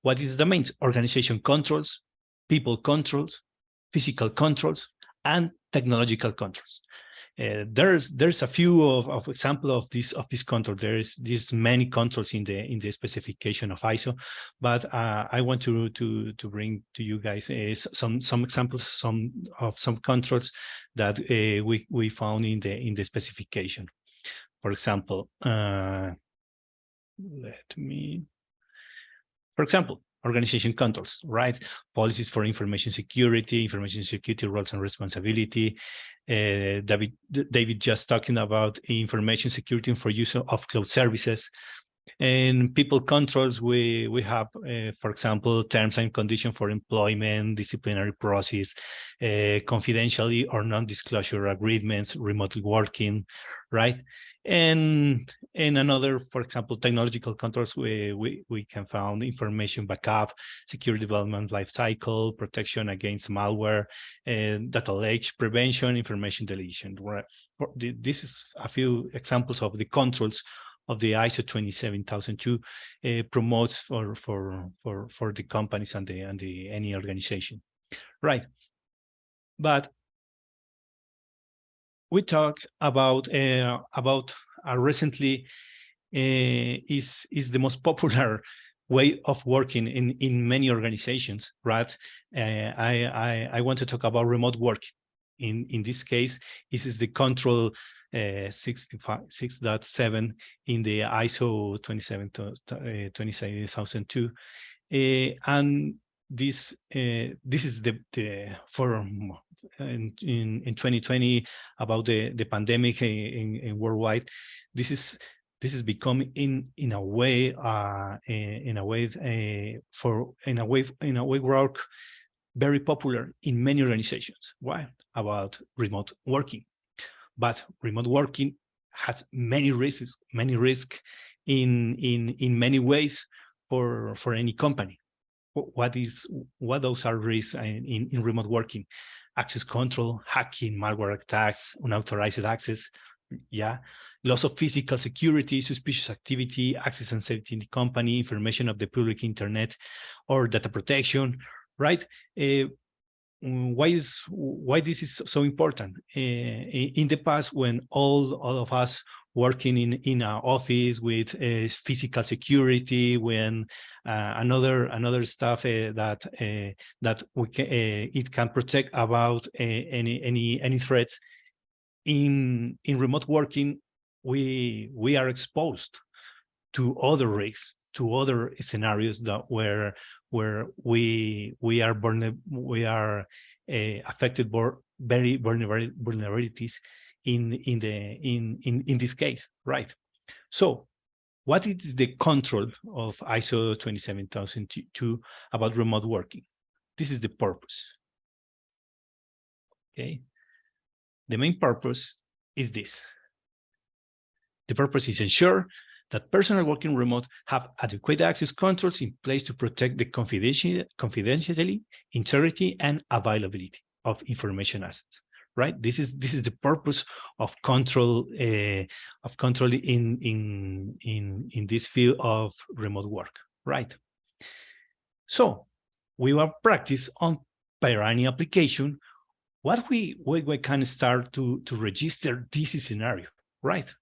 What is domains? Organization controls, people controls, physical controls, and technological controls. There's a few of example of this control. There's many controls in the specification of ISO, but I want to bring to you guys some examples, some controls that we found in the specification. For example, organization controls, right? Policies for information security roles and responsibility. David just talking about information security for use of cloud services. And people controls, we have, for example, terms and conditions for employment, disciplinary process, confidentiality or non-disclosure agreements, remotely working, right? And another, for example, technological controls, we can find information backup, secure development lifecycle, protection against malware, and data leakage prevention, information deletion. Right? This is a few examples of the controls of the ISO 27002 promotes for the companies and any organization, right? But we talk about recently is the most popular way of working in many organizations, right? I want to talk about remote work. In this case, this is the control 6.7 in the ISO 27002, and this is the for in 2020 about the pandemic in worldwide. This is becoming in a way work very popular in many organizations. Why? About remote working. But remote working has many risks in many ways for any company. What those are risks in remote working? access control, hacking, malware attacks, unauthorized access, yeah, loss of physical security, suspicious activity, access and safety in the company, information of the public internet, or data protection, right? Why this is so important? In the past, when all of us working in an office with physical security, when another stuff that we can, it can protect about any threats in remote working, we are exposed to other risks, to other scenarios that where we are affected by very vulnerabilities in this case, right? So what is the control of ISO 27002 about remote working? This is the purpose. Okay, the main purpose is this. The purpose is ensure that personnel working remote have adequate access controls in place to protect the confidentiality, integrity, and availability of information assets. Right. This is the purpose of control in this field of remote work. Right. So we will practice on Pirani application. What we can start to register this scenario. Right.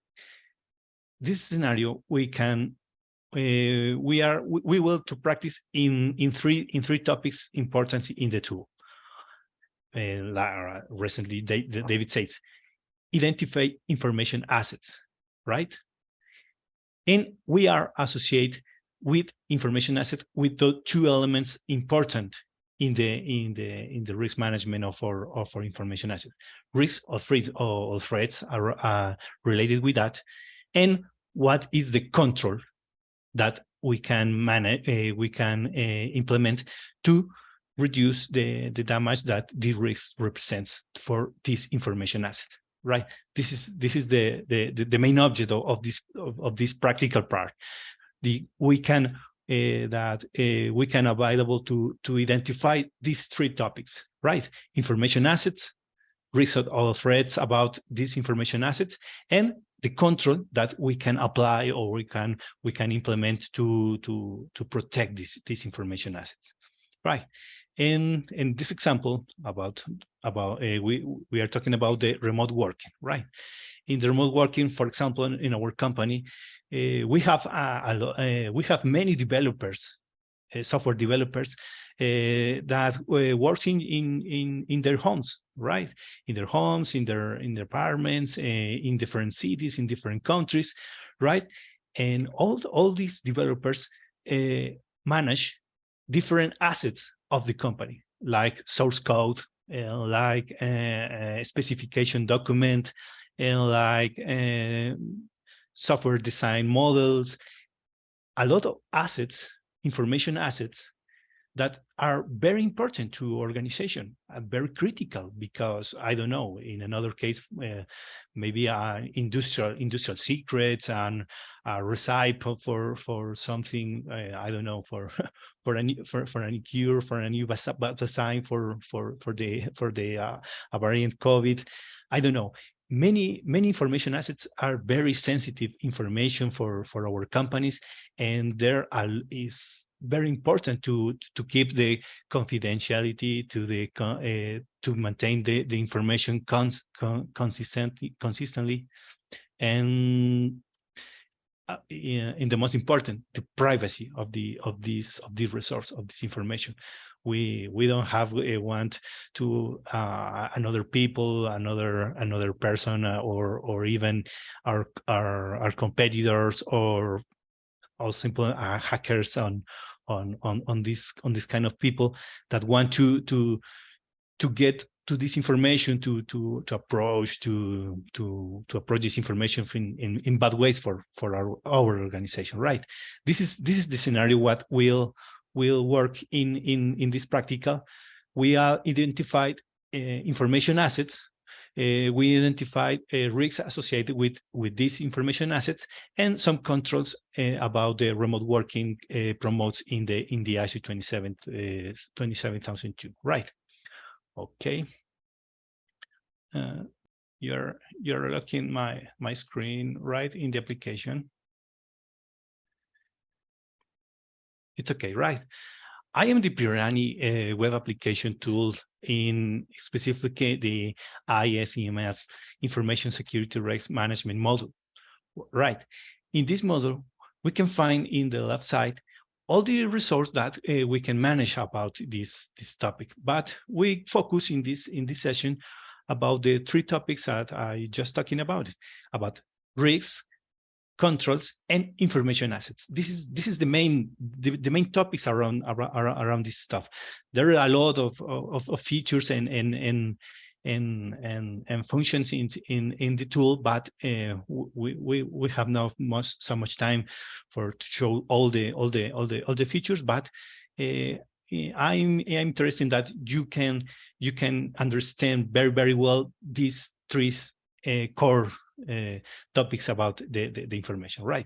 This scenario we can we will to practice in three topics important in the tool. Recently, David says, identify information assets, right? And we are associated with information asset with the two elements important in the risk management of our information asset. Risk or threats are related with that, and what is the control that we can manage, we can implement to reduce the damage that the risk represents for this information asset, right? This is the main object of this practical part. We can available to identify these three topics, right? Information assets, risk or threats about these information assets, and the control that we can apply or we can implement to protect these information assets, right? And in this example about we are talking about the remote working, right? In the remote working, for example, in our company, we have many developers, software developers that works in their homes, right? In their homes, in their apartments, in different cities, in different countries, right? And all these developers manage different assets of the company, like source code, like a specification document, and like software design models, a lot of assets, information assets that are very important to organization, very critical, because I don't know, in another case, maybe industrial secrets and a recipe for something, I don't know, for any cure, for a new vaccine for the variant COVID. I don't know. Many information assets are very sensitive information for our companies, and there is very important to keep the confidentiality, to maintain the information consistently, and in the most important, the privacy of this resource, of this information. We don't have want to another people, another person, or even our competitors, or simple hackers on this kind of people that want to get to this information, to approach this information in bad ways for our organization, right? This is the scenario what will work in this practical. We are identified information assets. We identified risks associated with these information assets, and some controls about the remote working promotes in the ISO 27002, right? Okay. you're looking my screen right in the application. It's okay, right? I am the Pirani web application tool in specifically the ISEMS Information Security Risk Management module, right? In this module, we can find in the left side all the resources that we can manage about this topic. But we focus in this session about the three topics that I just talking about risks, controls, and information assets. This is the main topics around this stuff. There are a lot of features and functions in the tool, but we have not so much time to show all the features. But I'm interested in that you can understand very well these three core topics about the information, right?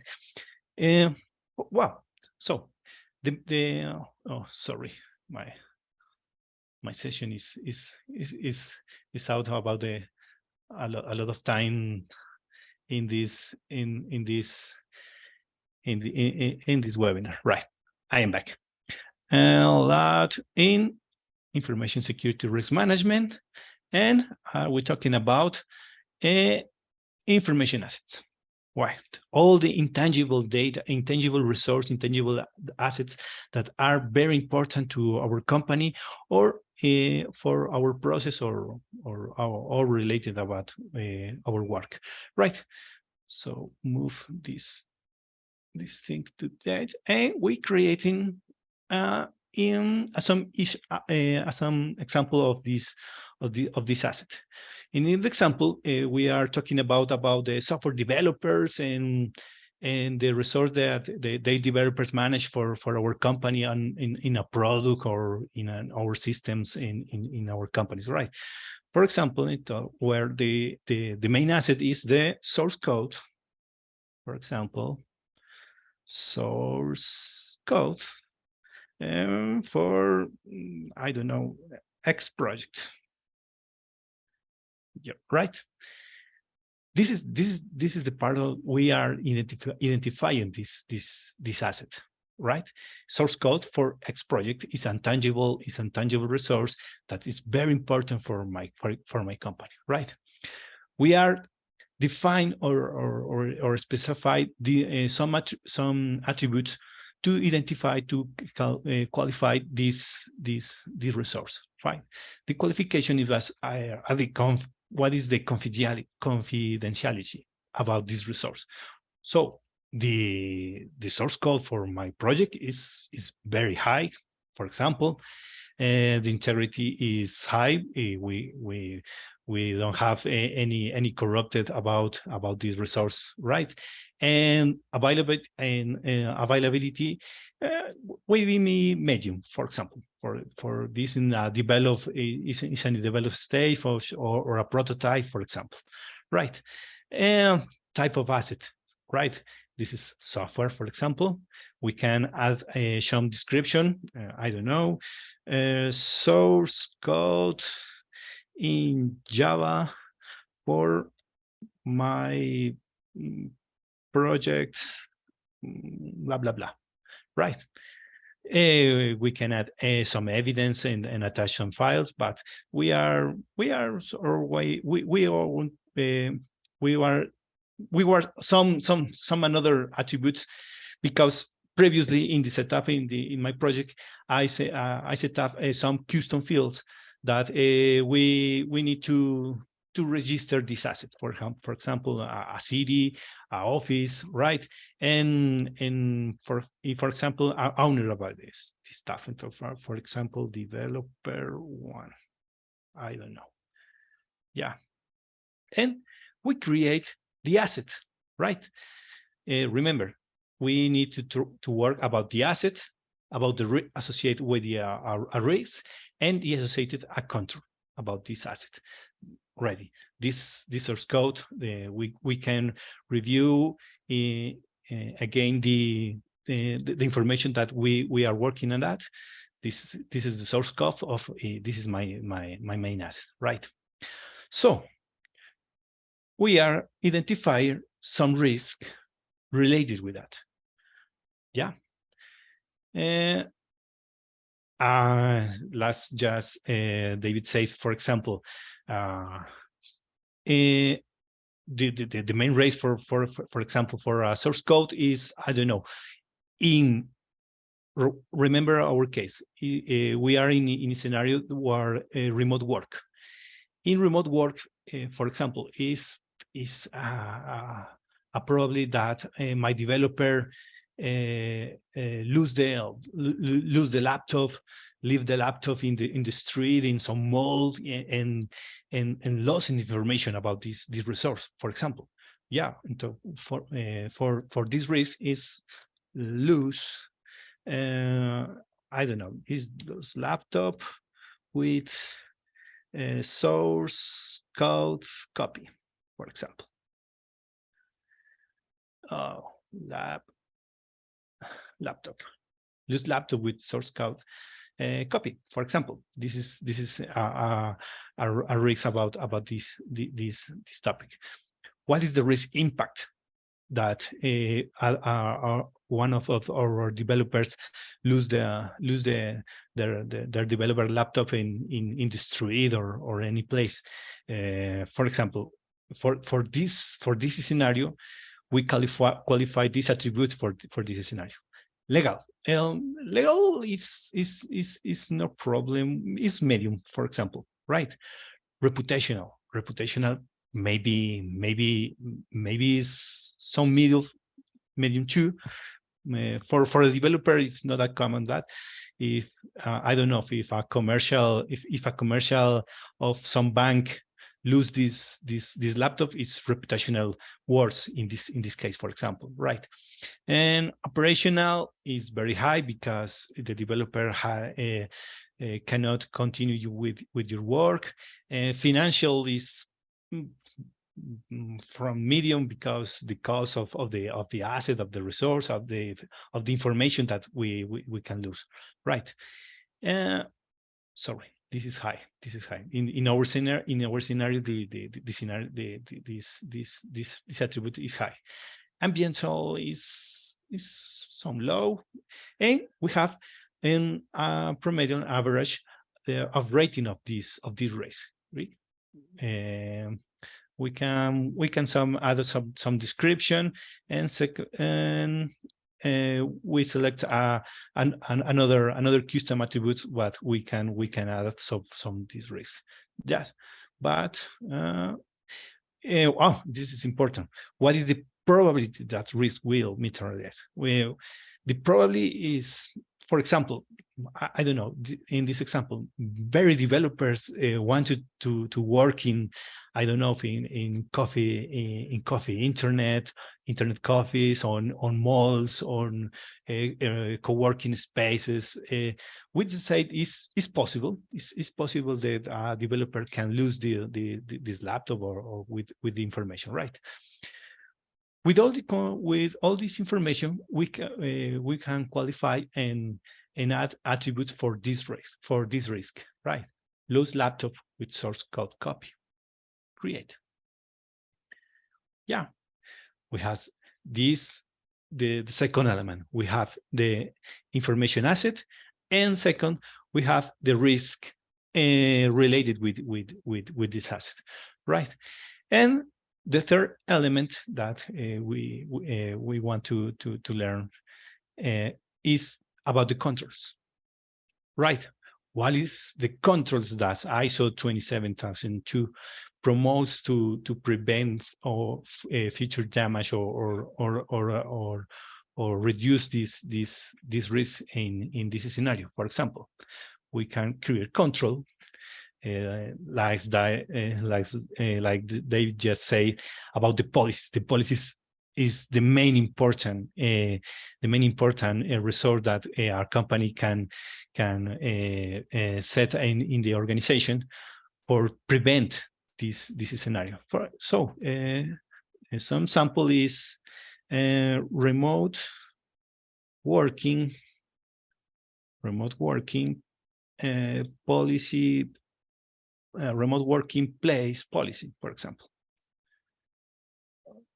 Wow. So oh, sorry, my session is out about a lot of time in this webinar, right? I am back. A lot in information security risk management, and we're talking about information assets. Right, all the intangible data, intangible resource, intangible assets that are very important to our company or for our process or related about our work, right? So move this thing to that, and we creating in some example of this asset. In the example, we are talking about the software developers and the resource that the developers manage for our company and in a product or in our systems in our companies, right? For example, where the main asset is the source code. For example, source code for, I don't know, X project. Yeah, right. This is the part of we are identifying this asset, right? Source code for X project is intangible resource that is very important for my company, right? We are define or specify the some attributes to identify to qualify this resource, right? The qualification is what is the confidentiality about this resource. So the source code for my project is very high. For example, the integrity is high. We don't have any corrupted about this resource, right? And availability will be medium, for example, for this in a developed is in a developed stage or a prototype, for example, right? And type of asset, right? This is software, for example. We can add some description. I don't know, source code in Java for my project, blah, blah, blah, right? We can add some evidence and attach some files, but we were some another attributes, because previously in the setup in my project, I set up some custom fields that we need to register this asset. For example, a city, a office, right? And for example, owner about this stuff. And so for example, developer one, I don't know. Yeah, and we create the asset, right? Remember, we need to work about the asset, about the associated with the arrays, and the associated control about this asset. Ready. This source code, we can review again the information that we are working on that. This is the source code of this is my main asset, right? So we are identifying some risk related with that. Yeah. Last just David says, for example, the main race for example, for a source code is, I don't know, remember our case, we are in a scenario where remote work. In remote work, for example, is probably that my developer lose the laptop, leave the laptop in the street in some mall, and lost information about this resource, for example. Yeah, and so for this risk is lose, I don't know, is lose laptop with source code copy, for example. Laptop, use laptop with source code copy, for example. This is a risk about this topic. What is the risk impact that one of our developers lose their developer laptop in the street or any place? For example, for this scenario, we qualify these attributes for this scenario. Legal. Legal is no problem. It's medium, for example, right? Reputational. Maybe is some medium too. For a developer, it's not that common that if I don't know if a commercial of some bank lose this laptop, is reputational worse in this case, for example, right? And operational is very high because the developer cannot continue with your work. Financial is from medium because the cost of the asset, of the resource, of the information that we can lose, right? Sorry, this is high. In our scenario, this attribute is high. Ambiental is some low, and we have an promedio average of rating of this race. Right? We can add some description, and we select another custom attributes what we can add some these risks. Yes, but oh, this is important. What is the probability that risk will materialize? Well, the probability is, for example, I don't know, in this example, very developers wanted to work in, I don't know, in coffee internet coffees, on malls, on co-working spaces. We decide is possible. It's possible that a developer can lose this laptop or with the information, right? With all this information, we can qualify and add attributes for this risk, right? Lose laptop with source code copy. Create. Yeah, we have this, the second element. We have the information asset, and second, we have the risk related with this asset, right? And the third element that we want to learn is about the controls, right? What is the controls that ISO 27002 promotes to prevent future damage or reduce this risk in this scenario? For example, we can create control. Like they just say about the policies. The policies is the main important resource that our company can set in the organization for prevent this scenario. Some sample is remote working policy. Remote working place policy, for example.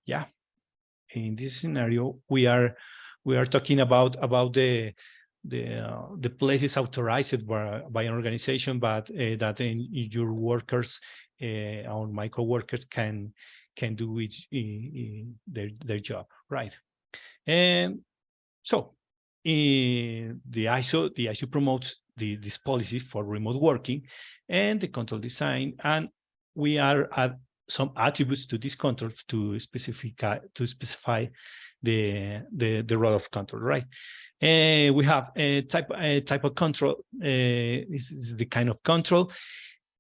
Yeah. In this scenario, we are talking about the places authorized by an organization, but that your workers or my coworkers can do their job, right? And so the ISO promotes these policies for remote working and the control design, and we are at some attributes to this control to specify the role of control, right? We have a type of control. This is the kind of control.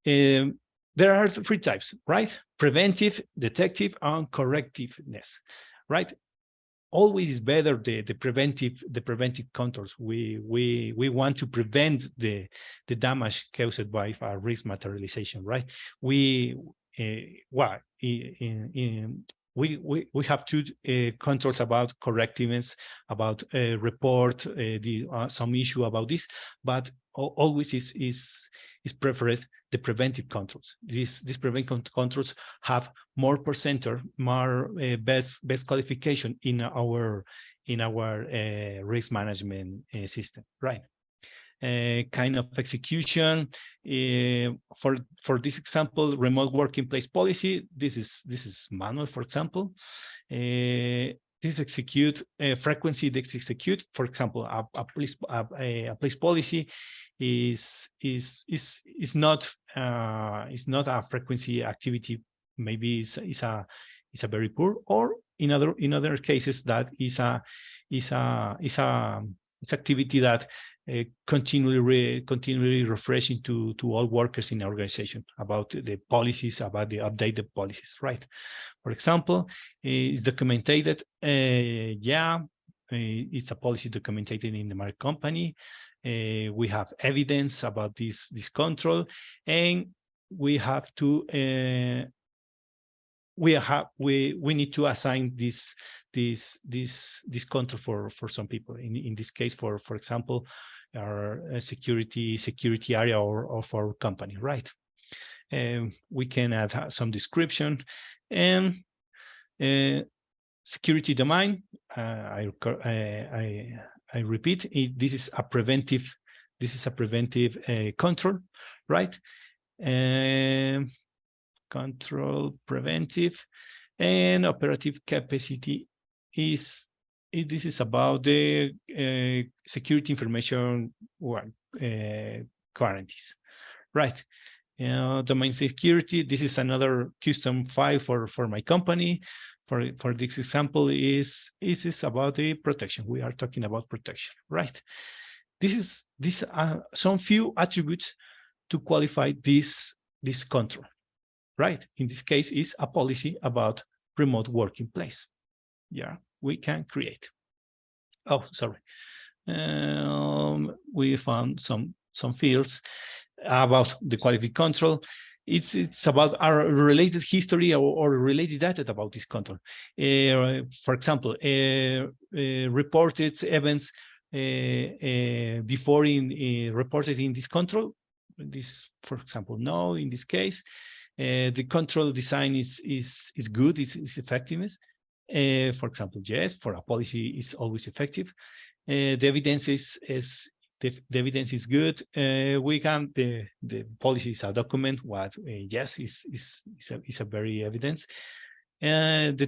There are three types, right? Preventive, detective, and correctiveness, right? Always is better the preventive controls. We want to prevent the damage caused by risk materialization, right? We have two controls about correctiveness, about report some issue about this, but always is preferred the preventive controls. These preventive controls have more percenter, more best qualification in our risk management system, right? Kind of execution for this example, remote working place policy. This is manual, for example. This execute frequency. This execute, for example, a place policy is not a frequency activity. Maybe is a very poor, or in other cases that is activity that continually refreshing to all workers in the organization about the policies, about the updated policies, right? For example, is documented. It's a policy documented in my company. We have evidence about this control, and we have to we need to assign this control for some people. In this case, for example, our security area or for our company, right? We can add some description. And security domain, I repeat, this is a preventive control, right? Control preventive. And operative capacity this is about the security information guarantees, right? Domain security, this is another custom file for my company. For this example, is about the protection. We are talking about protection, right? These are some few attributes to qualify this control, right? In this case, is a policy about remote working place. Yeah, we can create. Oh, sorry. We found some fields about the quality control. It's about our related history or related data about this control. For example, reported events before reported in this control. This, for example, no. In this case, the control design is good. Is effectiveness. For example, yes. For a policy, is always effective. The evidence the evidence is good. We can the policy is a document. What yes is a very evidence. The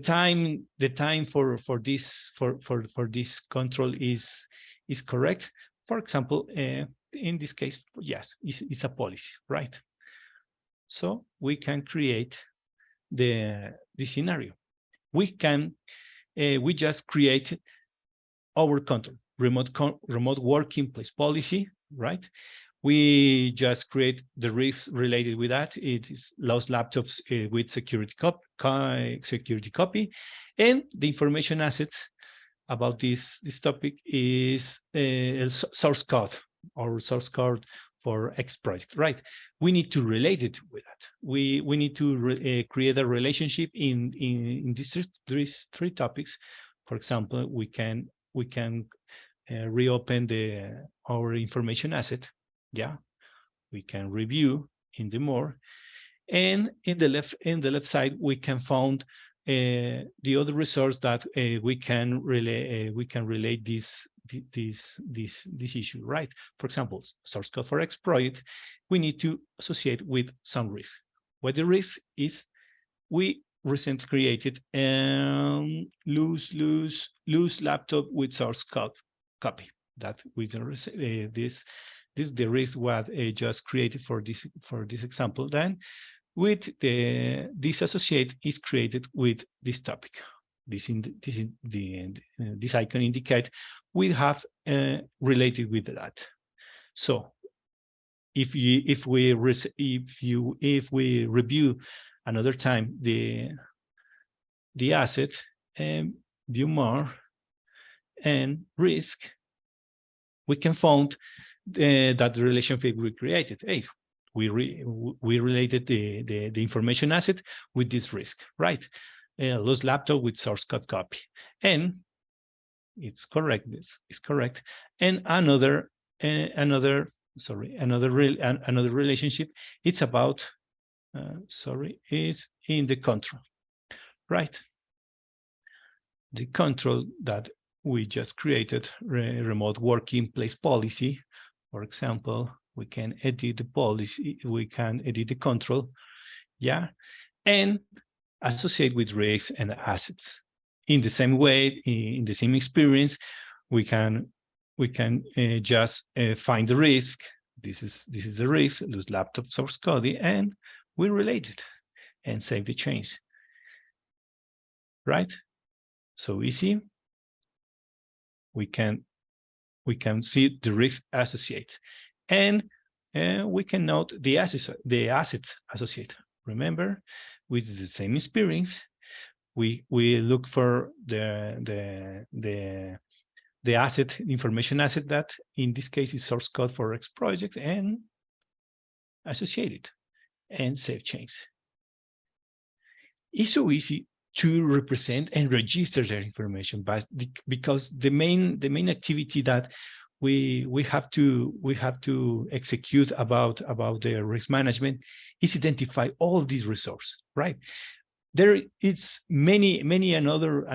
time for this control is correct. For example, in this case, yes, it's a policy, right? So we can create the scenario. We just create our control, remote working place policy, right? We just create the risks related with that. It is lost laptops with security copy, and the information assets about this topic is source code or source code for X project, right? We need to relate it with that. We need to create a relationship in these three topics. For example, we can reopen our information asset. Yeah, we can review in the more, and in the left side we can find the other resource that we can relate this issue, right? For example, source code for X project, we need to associate with some risk. What the risk is, we recently created loose laptop with source code copy. That with this the risk what just created for this example. Then with this associate is created with this topic. This icon indicate we have related with that. So if we review another time the asset and view more and risk, we can find that the relationship we created. Hey, we related the information asset with this risk, right? Lost laptop with source code copy, and it's correct. This is correct. And another relationship. It's about is in the control, right? The control that we just created, remote working place policy. For example, we can edit the policy, we can edit the control, yeah, and associate with risks and assets. In the same way, in the same experience, we can just find the risk. This is the risk, lose laptop source code, and we relate it and save the change, right? So easy. We can see the risk associate, and we can note the assets associate. Remember, with the same experience, we look for the asset, information asset that in this case is source code for X project, and associate it and save change. It's so easy to represent and register their information, but because the main activity that we have to execute about the risk management is identify all these resources, right? There it's many another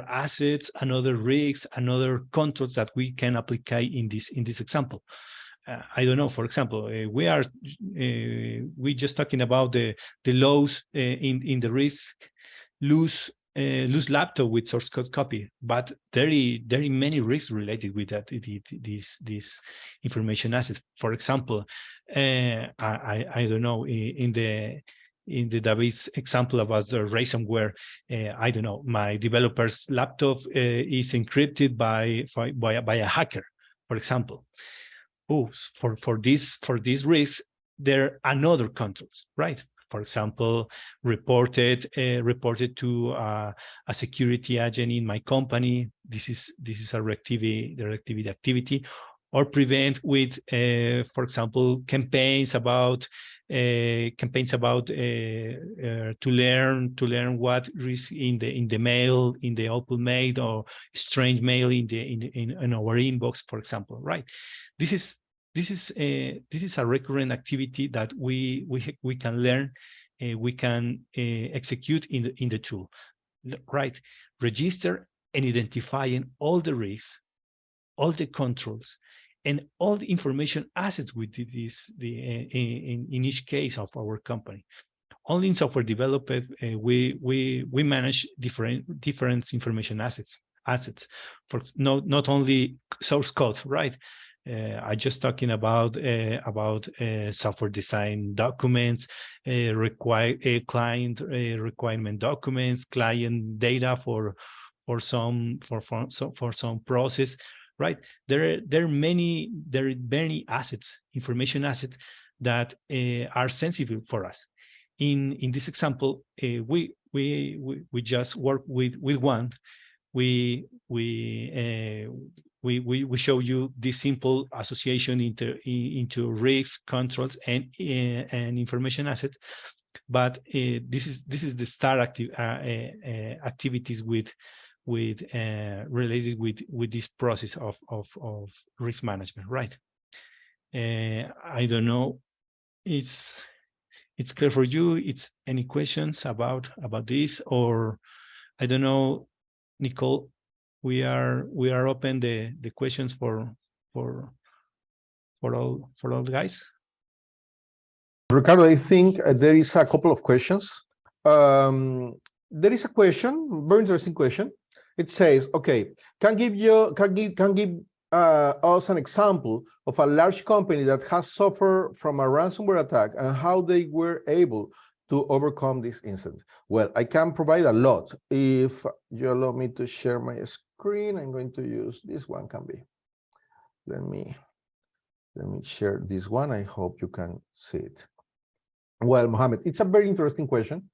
assets, another risks, another controls that we can apply in this example. I don't know. For example, we just talking about the lows in the risk, lose laptop with source code copy, but very many risks related with that this information asset. For example, I don't know, in the David's example about the ransomware, I don't know, my developer's laptop is encrypted by a hacker, for example. Oh, for these risks, there are another controls, right? For example, reported to a security agent in my company. This is a reactivity activity, or prevent with, for example, campaigns about to learn what risk in the mail, in the open mail, or strange mail in our inbox, for example, right? This is a recurrent activity that we can learn, we can execute in the tool, right? Register and identifying all the risks, all the controls, and all the information assets with in each case of our company. Only in software development, we manage different information assets. For not only source code, right? I just talking about software design documents, client requirement documents, client data for some process, right? There are many assets, information assets that are sensitive for us. In this example, we just work with one. We show you this simple association into risks, controls, and information assets. But this is the start activities with related with this process of risk management, right? I don't know. it's clear for you. It's any questions about this, or I don't know, Nicole. We are open the questions for all the guys. Ricardo, I think there is a couple of questions. There is a question, very interesting question. It says, okay, can give us an example of a large company that has suffered from a ransomware attack and how they were able to overcome this incident? Well, I can provide a lot. If you allow me to share my screen, I'm going to use this one. Can be. Let me share this one. I hope you can see it. Well, Mohammed, it's a very interesting question.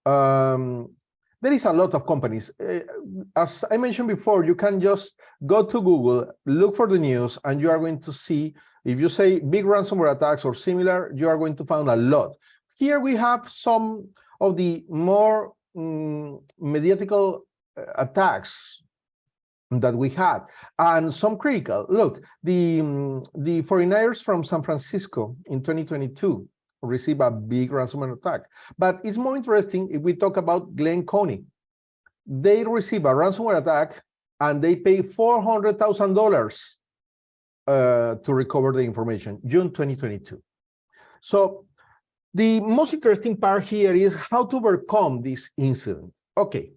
There is a lot of companies. As I mentioned before, you can just go to Google, look for the news, and you are going to see, if you say big ransomware attacks or similar, you are going to find a lot. Here we have some of the more mediatical attacks that we had, and some critical. Look, the foreigners from San Francisco in 2022 received a big ransomware attack. But it's more interesting if we talk about Glen County. They received a ransomware attack and they paid $400,000 to recover the information, June 2022. So the most interesting part here is how to overcome this incident. Okay,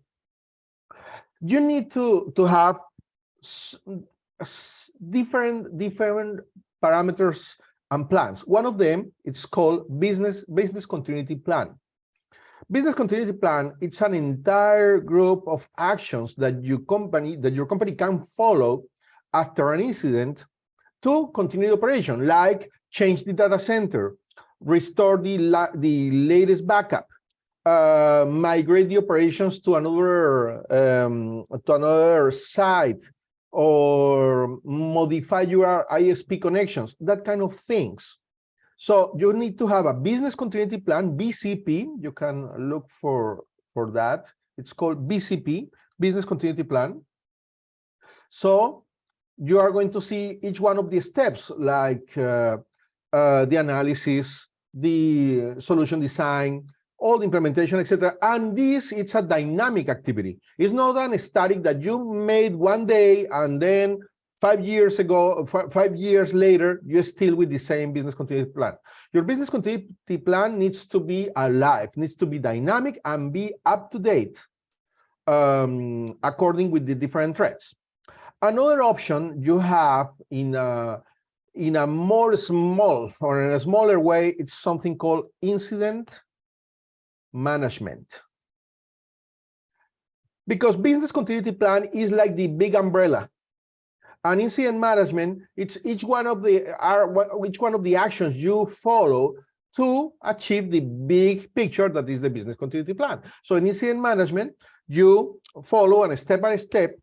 you need to have different parameters and plans. One of them, it's called business continuity plan. Business continuity plan, it's an entire group of actions that your company can follow after an incident to continue the operation, like change the data center, restore the latest backup, migrate the operations to another site, or modify your ISP connections, that kind of things. So you need to have a business continuity plan, BCP. You can look for that. It's called BCP, business continuity plan. So you are going to see each one of the steps, like the analysis, the solution design, all the implementation, etc. And this, it's a dynamic activity. It's not a static that you made one day and then 5 years later, you're still with the same business continuity plan. Your business continuity plan needs to be alive, needs to be dynamic and be up to date according with the different threats. Another option you have in a more small or in a smaller way, it's something called incident management. Because business continuity plan is like the big umbrella. And incident management, it's each one of the actions you follow to achieve the big picture that is the business continuity plan. So in incident management, you follow a step-by-step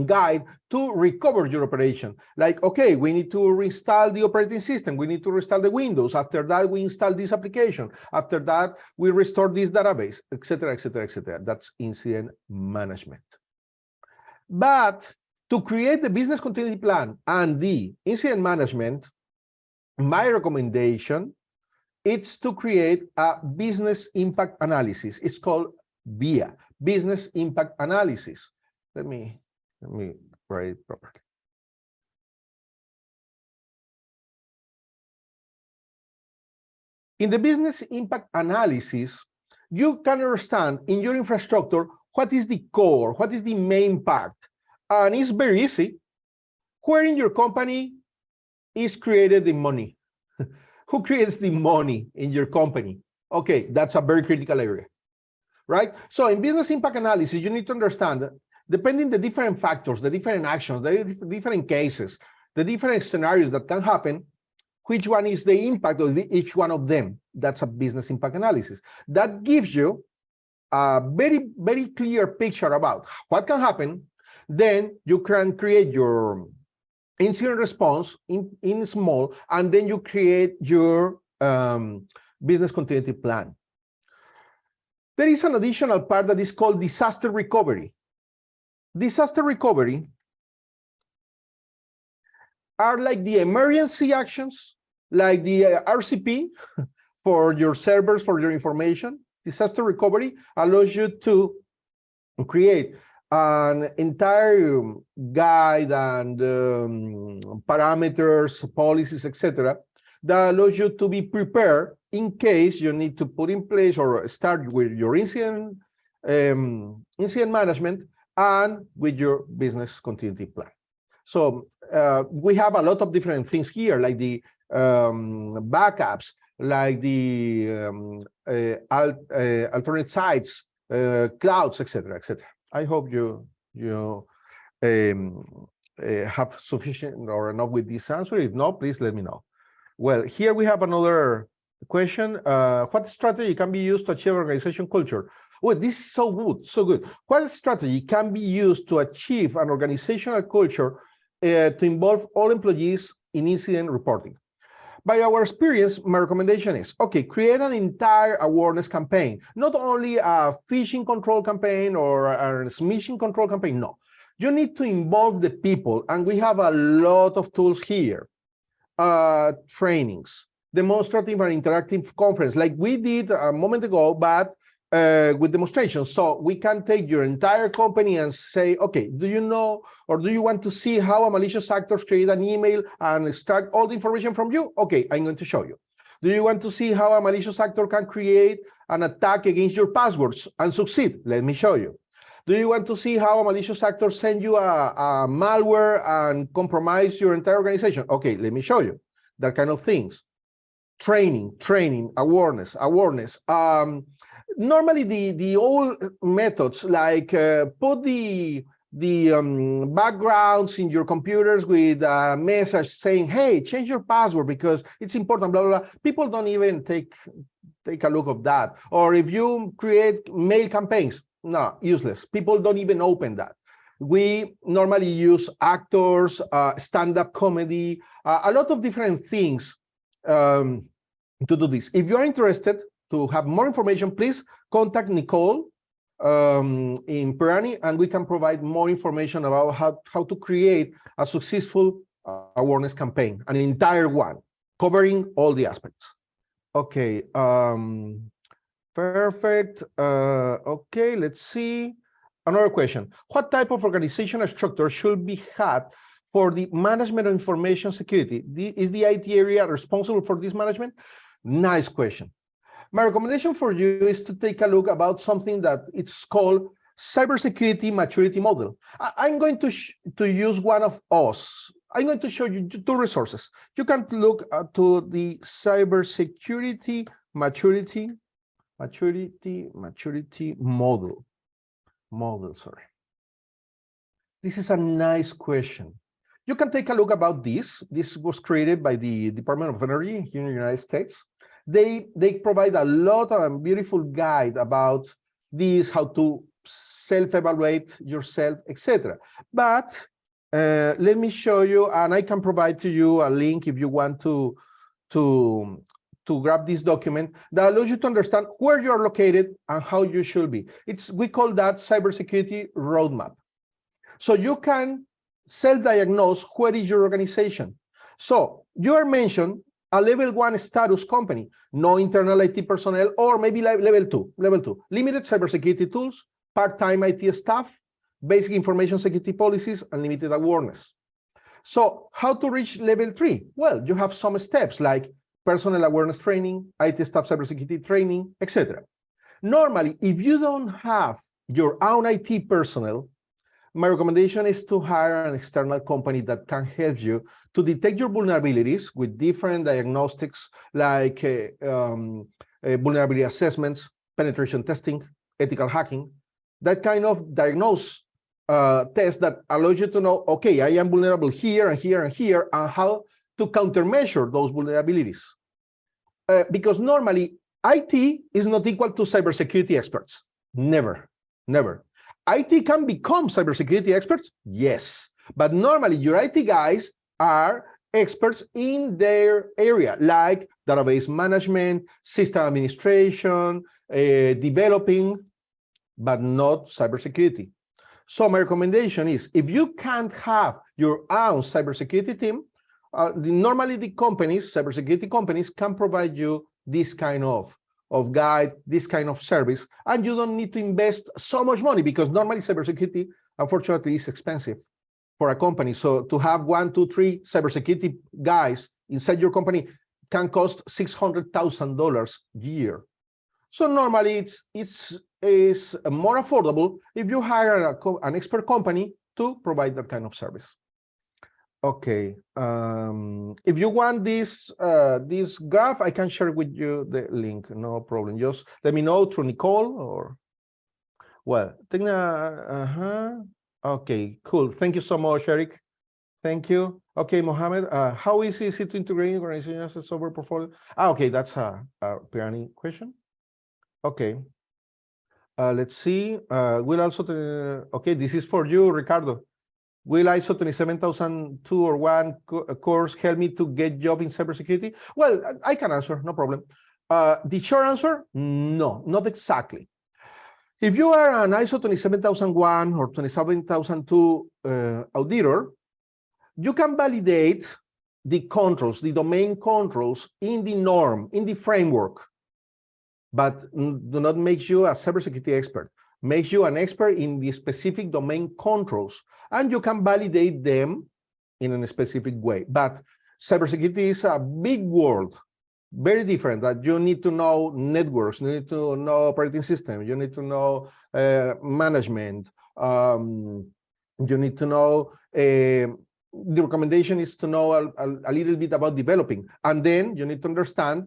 guide to recover your operation. Like, okay, we need to reinstall the operating system. We need to restart the Windows. After that, we install this application. After that, we restore this database, etc., etc., etc. That's incident management. But to create the business continuity plan and the incident management, my recommendation is to create a business impact analysis. It's called BIA, business impact analysis. Let me write it properly. In the business impact analysis, you can understand in your infrastructure what is the core, what is the main part. And it's very easy. Where in your company is created the money? Who creates the money in your company? Okay, that's a very critical area, right? So in business impact analysis, you need to understand that depending the different factors, the different actions, the different cases, the different scenarios that can happen, which one is the impact of each one of them? That's a business impact analysis. That gives you a very, very clear picture about what can happen. Then you can create your incident response in small, and then you create your business continuity plan. There is an additional part that is called disaster recovery. Disaster recovery are like the emergency actions, like the RCP for your servers, for your information. Disaster recovery allows you to create an entire guide and parameters, policies, etc., that allows you to be prepared in case you need to put in place or start with your incident management and with your business continuity plan. So we have a lot of different things here, like the backups, like the alternate sites, clouds, etc., etc. I hope you have sufficient or enough with this answer. If not, please let me know. Well, here we have another question. What strategy can be used to achieve organization culture? Well, this is so good, so good. What strategy can be used to achieve an organizational culture to involve all employees in incident reporting? By our experience, my recommendation is, okay, create an entire awareness campaign, not only a phishing control campaign or a smishing control campaign, no. You need to involve the people, and we have a lot of tools here. Trainings, demonstrative and interactive conference, like we did a moment ago, but with demonstrations. So we can take your entire company and say, okay, do you know, or do you want to see how a malicious actors create an email and extract all the information from you? Okay, I'm going to show you. Do you want to see how a malicious actor can create an attack against your passwords and succeed? Let me show you. Do you want to see how a malicious actor send you a malware and compromise your entire organization? Okay, let me show you that kind of things. Training, awareness. Normally, the old methods like put the backgrounds in your computers with a message saying, hey, change your password because it's important, blah, blah, blah. People don't even take a look of that. Or if you create mail campaigns, no, useless. People don't even open that. We normally use actors, stand-up comedy, a lot of different things to do this. If you're interested to have more information, please contact Nicole in Pirani, and we can provide more information about how to create a successful awareness campaign, an entire one, covering all the aspects. Okay, perfect. Okay, let's see. Another question. What type of organizational structure should be had for the management of information security? Is the IT area responsible for this management? Nice question. My recommendation for you is to take a look about something that it's called cybersecurity maturity model. I'm going to use one of us. I'm going to show you two resources. You can look to the cybersecurity maturity model. Sorry. This is a nice question. You can take a look about this. This was created by the Department of Energy here in the United States. They provide a lot of beautiful guide about this, how to self-evaluate yourself, etc. But let me show you, and I can provide to you a link if you want to grab this document that allows you to understand where you're located and how you should be. We call that cybersecurity roadmap. So you can self-diagnose where is your organization. So you are mentioned a level 1 status company, no internal IT personnel, or maybe level 2, limited cybersecurity tools, part-time IT staff, basic information security policies, and limited awareness. So how to reach level 3? Well, you have some steps like personal awareness training, IT staff cybersecurity training, etc. Normally, if you don't have your own IT personnel, my recommendation is to hire an external company that can help you to detect your vulnerabilities with different diagnostics like vulnerability assessments, penetration testing, ethical hacking, that kind of diagnose test that allows you to know, okay, I am vulnerable here and here and here, and how to countermeasure those vulnerabilities. Because normally, IT is not equal to cybersecurity experts. Never. IT can become cybersecurity experts, yes, but normally your IT guys are experts in their area, like database management, system administration, developing, but not cybersecurity. So my recommendation is, if you can't have your own cybersecurity team, normally the companies, cybersecurity companies, can provide you this kind of guide, this kind of service, and you don't need to invest so much money, because normally cybersecurity, unfortunately, is expensive for a company. So to have 1, 2, 3 cybersecurity guys inside your company can cost $600,000 a year. So normally it's more affordable if you hire an expert company to provide that kind of service. Okay, if you want this graph, I can share with you the link, no problem. Just let me know through Nicole or, well, okay, cool. Thank you so much, Eric. Thank you. Okay, Mohammed, how easy is it to integrate organization as a software portfolio? Okay, that's a Pirani question. Okay. Let's see. We'll also, okay, this is for you, Ricardo. Will ISO 27002 or 1 course help me to get job in cybersecurity? Well, I can answer, no problem. The short answer, no, not exactly. If you are an ISO 27001 or 27002 auditor, you can validate the controls, the domain controls in the norm, in the framework, but do not make you a cybersecurity expert. Makes you an expert in the specific domain controls, and you can validate them in a specific way. But cybersecurity is a big world, very different, that you need to know networks, you need to know operating system, you need to know management, you need to know, the recommendation is to know a little bit about developing, and then you need to understand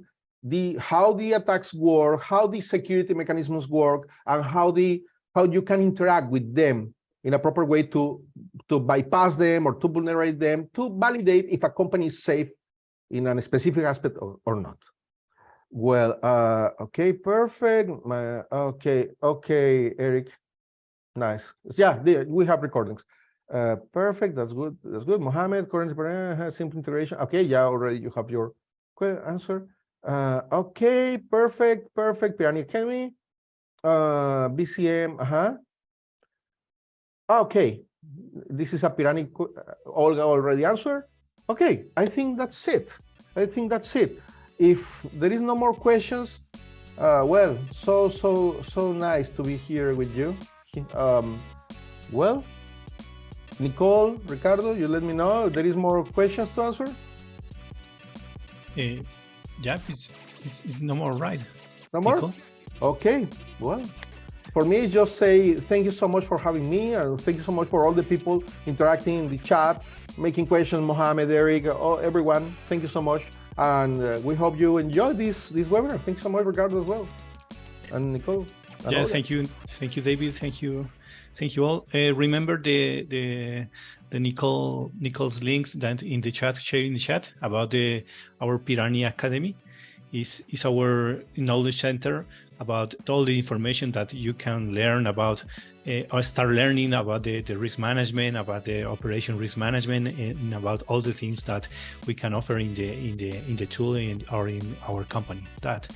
how the attacks work, how the security mechanisms work, and how you can interact with them in a proper way to bypass them or to vulnerate them, to validate if a company is safe in a specific aspect or not. Well, okay, perfect. Okay, Eric, nice. Yeah, we have recordings. Perfect, that's good. That's good. Mohammed, currently has simple integration. Okay, yeah, already you have your answer. Okay, perfect. Pirani Academy, BCM, Okay, this is a Pirani. Olga already answered. Okay, I think that's it. If there is no more questions, well, so nice to be here with you. Well, Nicole, Ricardo, you let me know if there is more questions to answer. Yeah, it's no more, right? No more? Nicole? Okay, well, for me, just say thank you so much for having me, and thank you so much for all the people interacting in the chat, making questions, Mohammed, Eric, everyone. Thank you so much, and we hope you enjoy this webinar. Thanks so much, Ricardo, as well, and Nicole. And yeah, thank you, David. Thank you all. Remember the Nicole's links that in the chat, share in the chat about our Pirani Academy. Is our knowledge center about all the information that you can learn about or start learning about the risk management, about the operation risk management, and about all the things that we can offer in the tool or in our company. That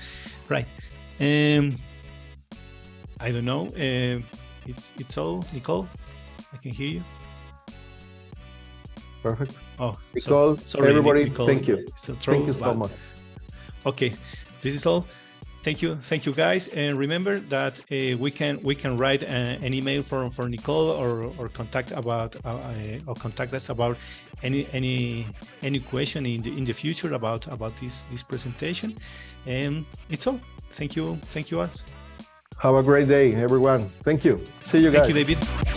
right. I don't know. It's all, Nicole. I can hear you. Perfect. Oh, Nicole, sorry, everybody, Nicole. thank you. Thank you so much. Okay, this is all. Thank you, guys. And remember that we can write an email for Nicole or contact us about any question in the future about this presentation. And it's all. Thank you all. Have a great day, everyone. Thank you. See you guys. Thank you, David.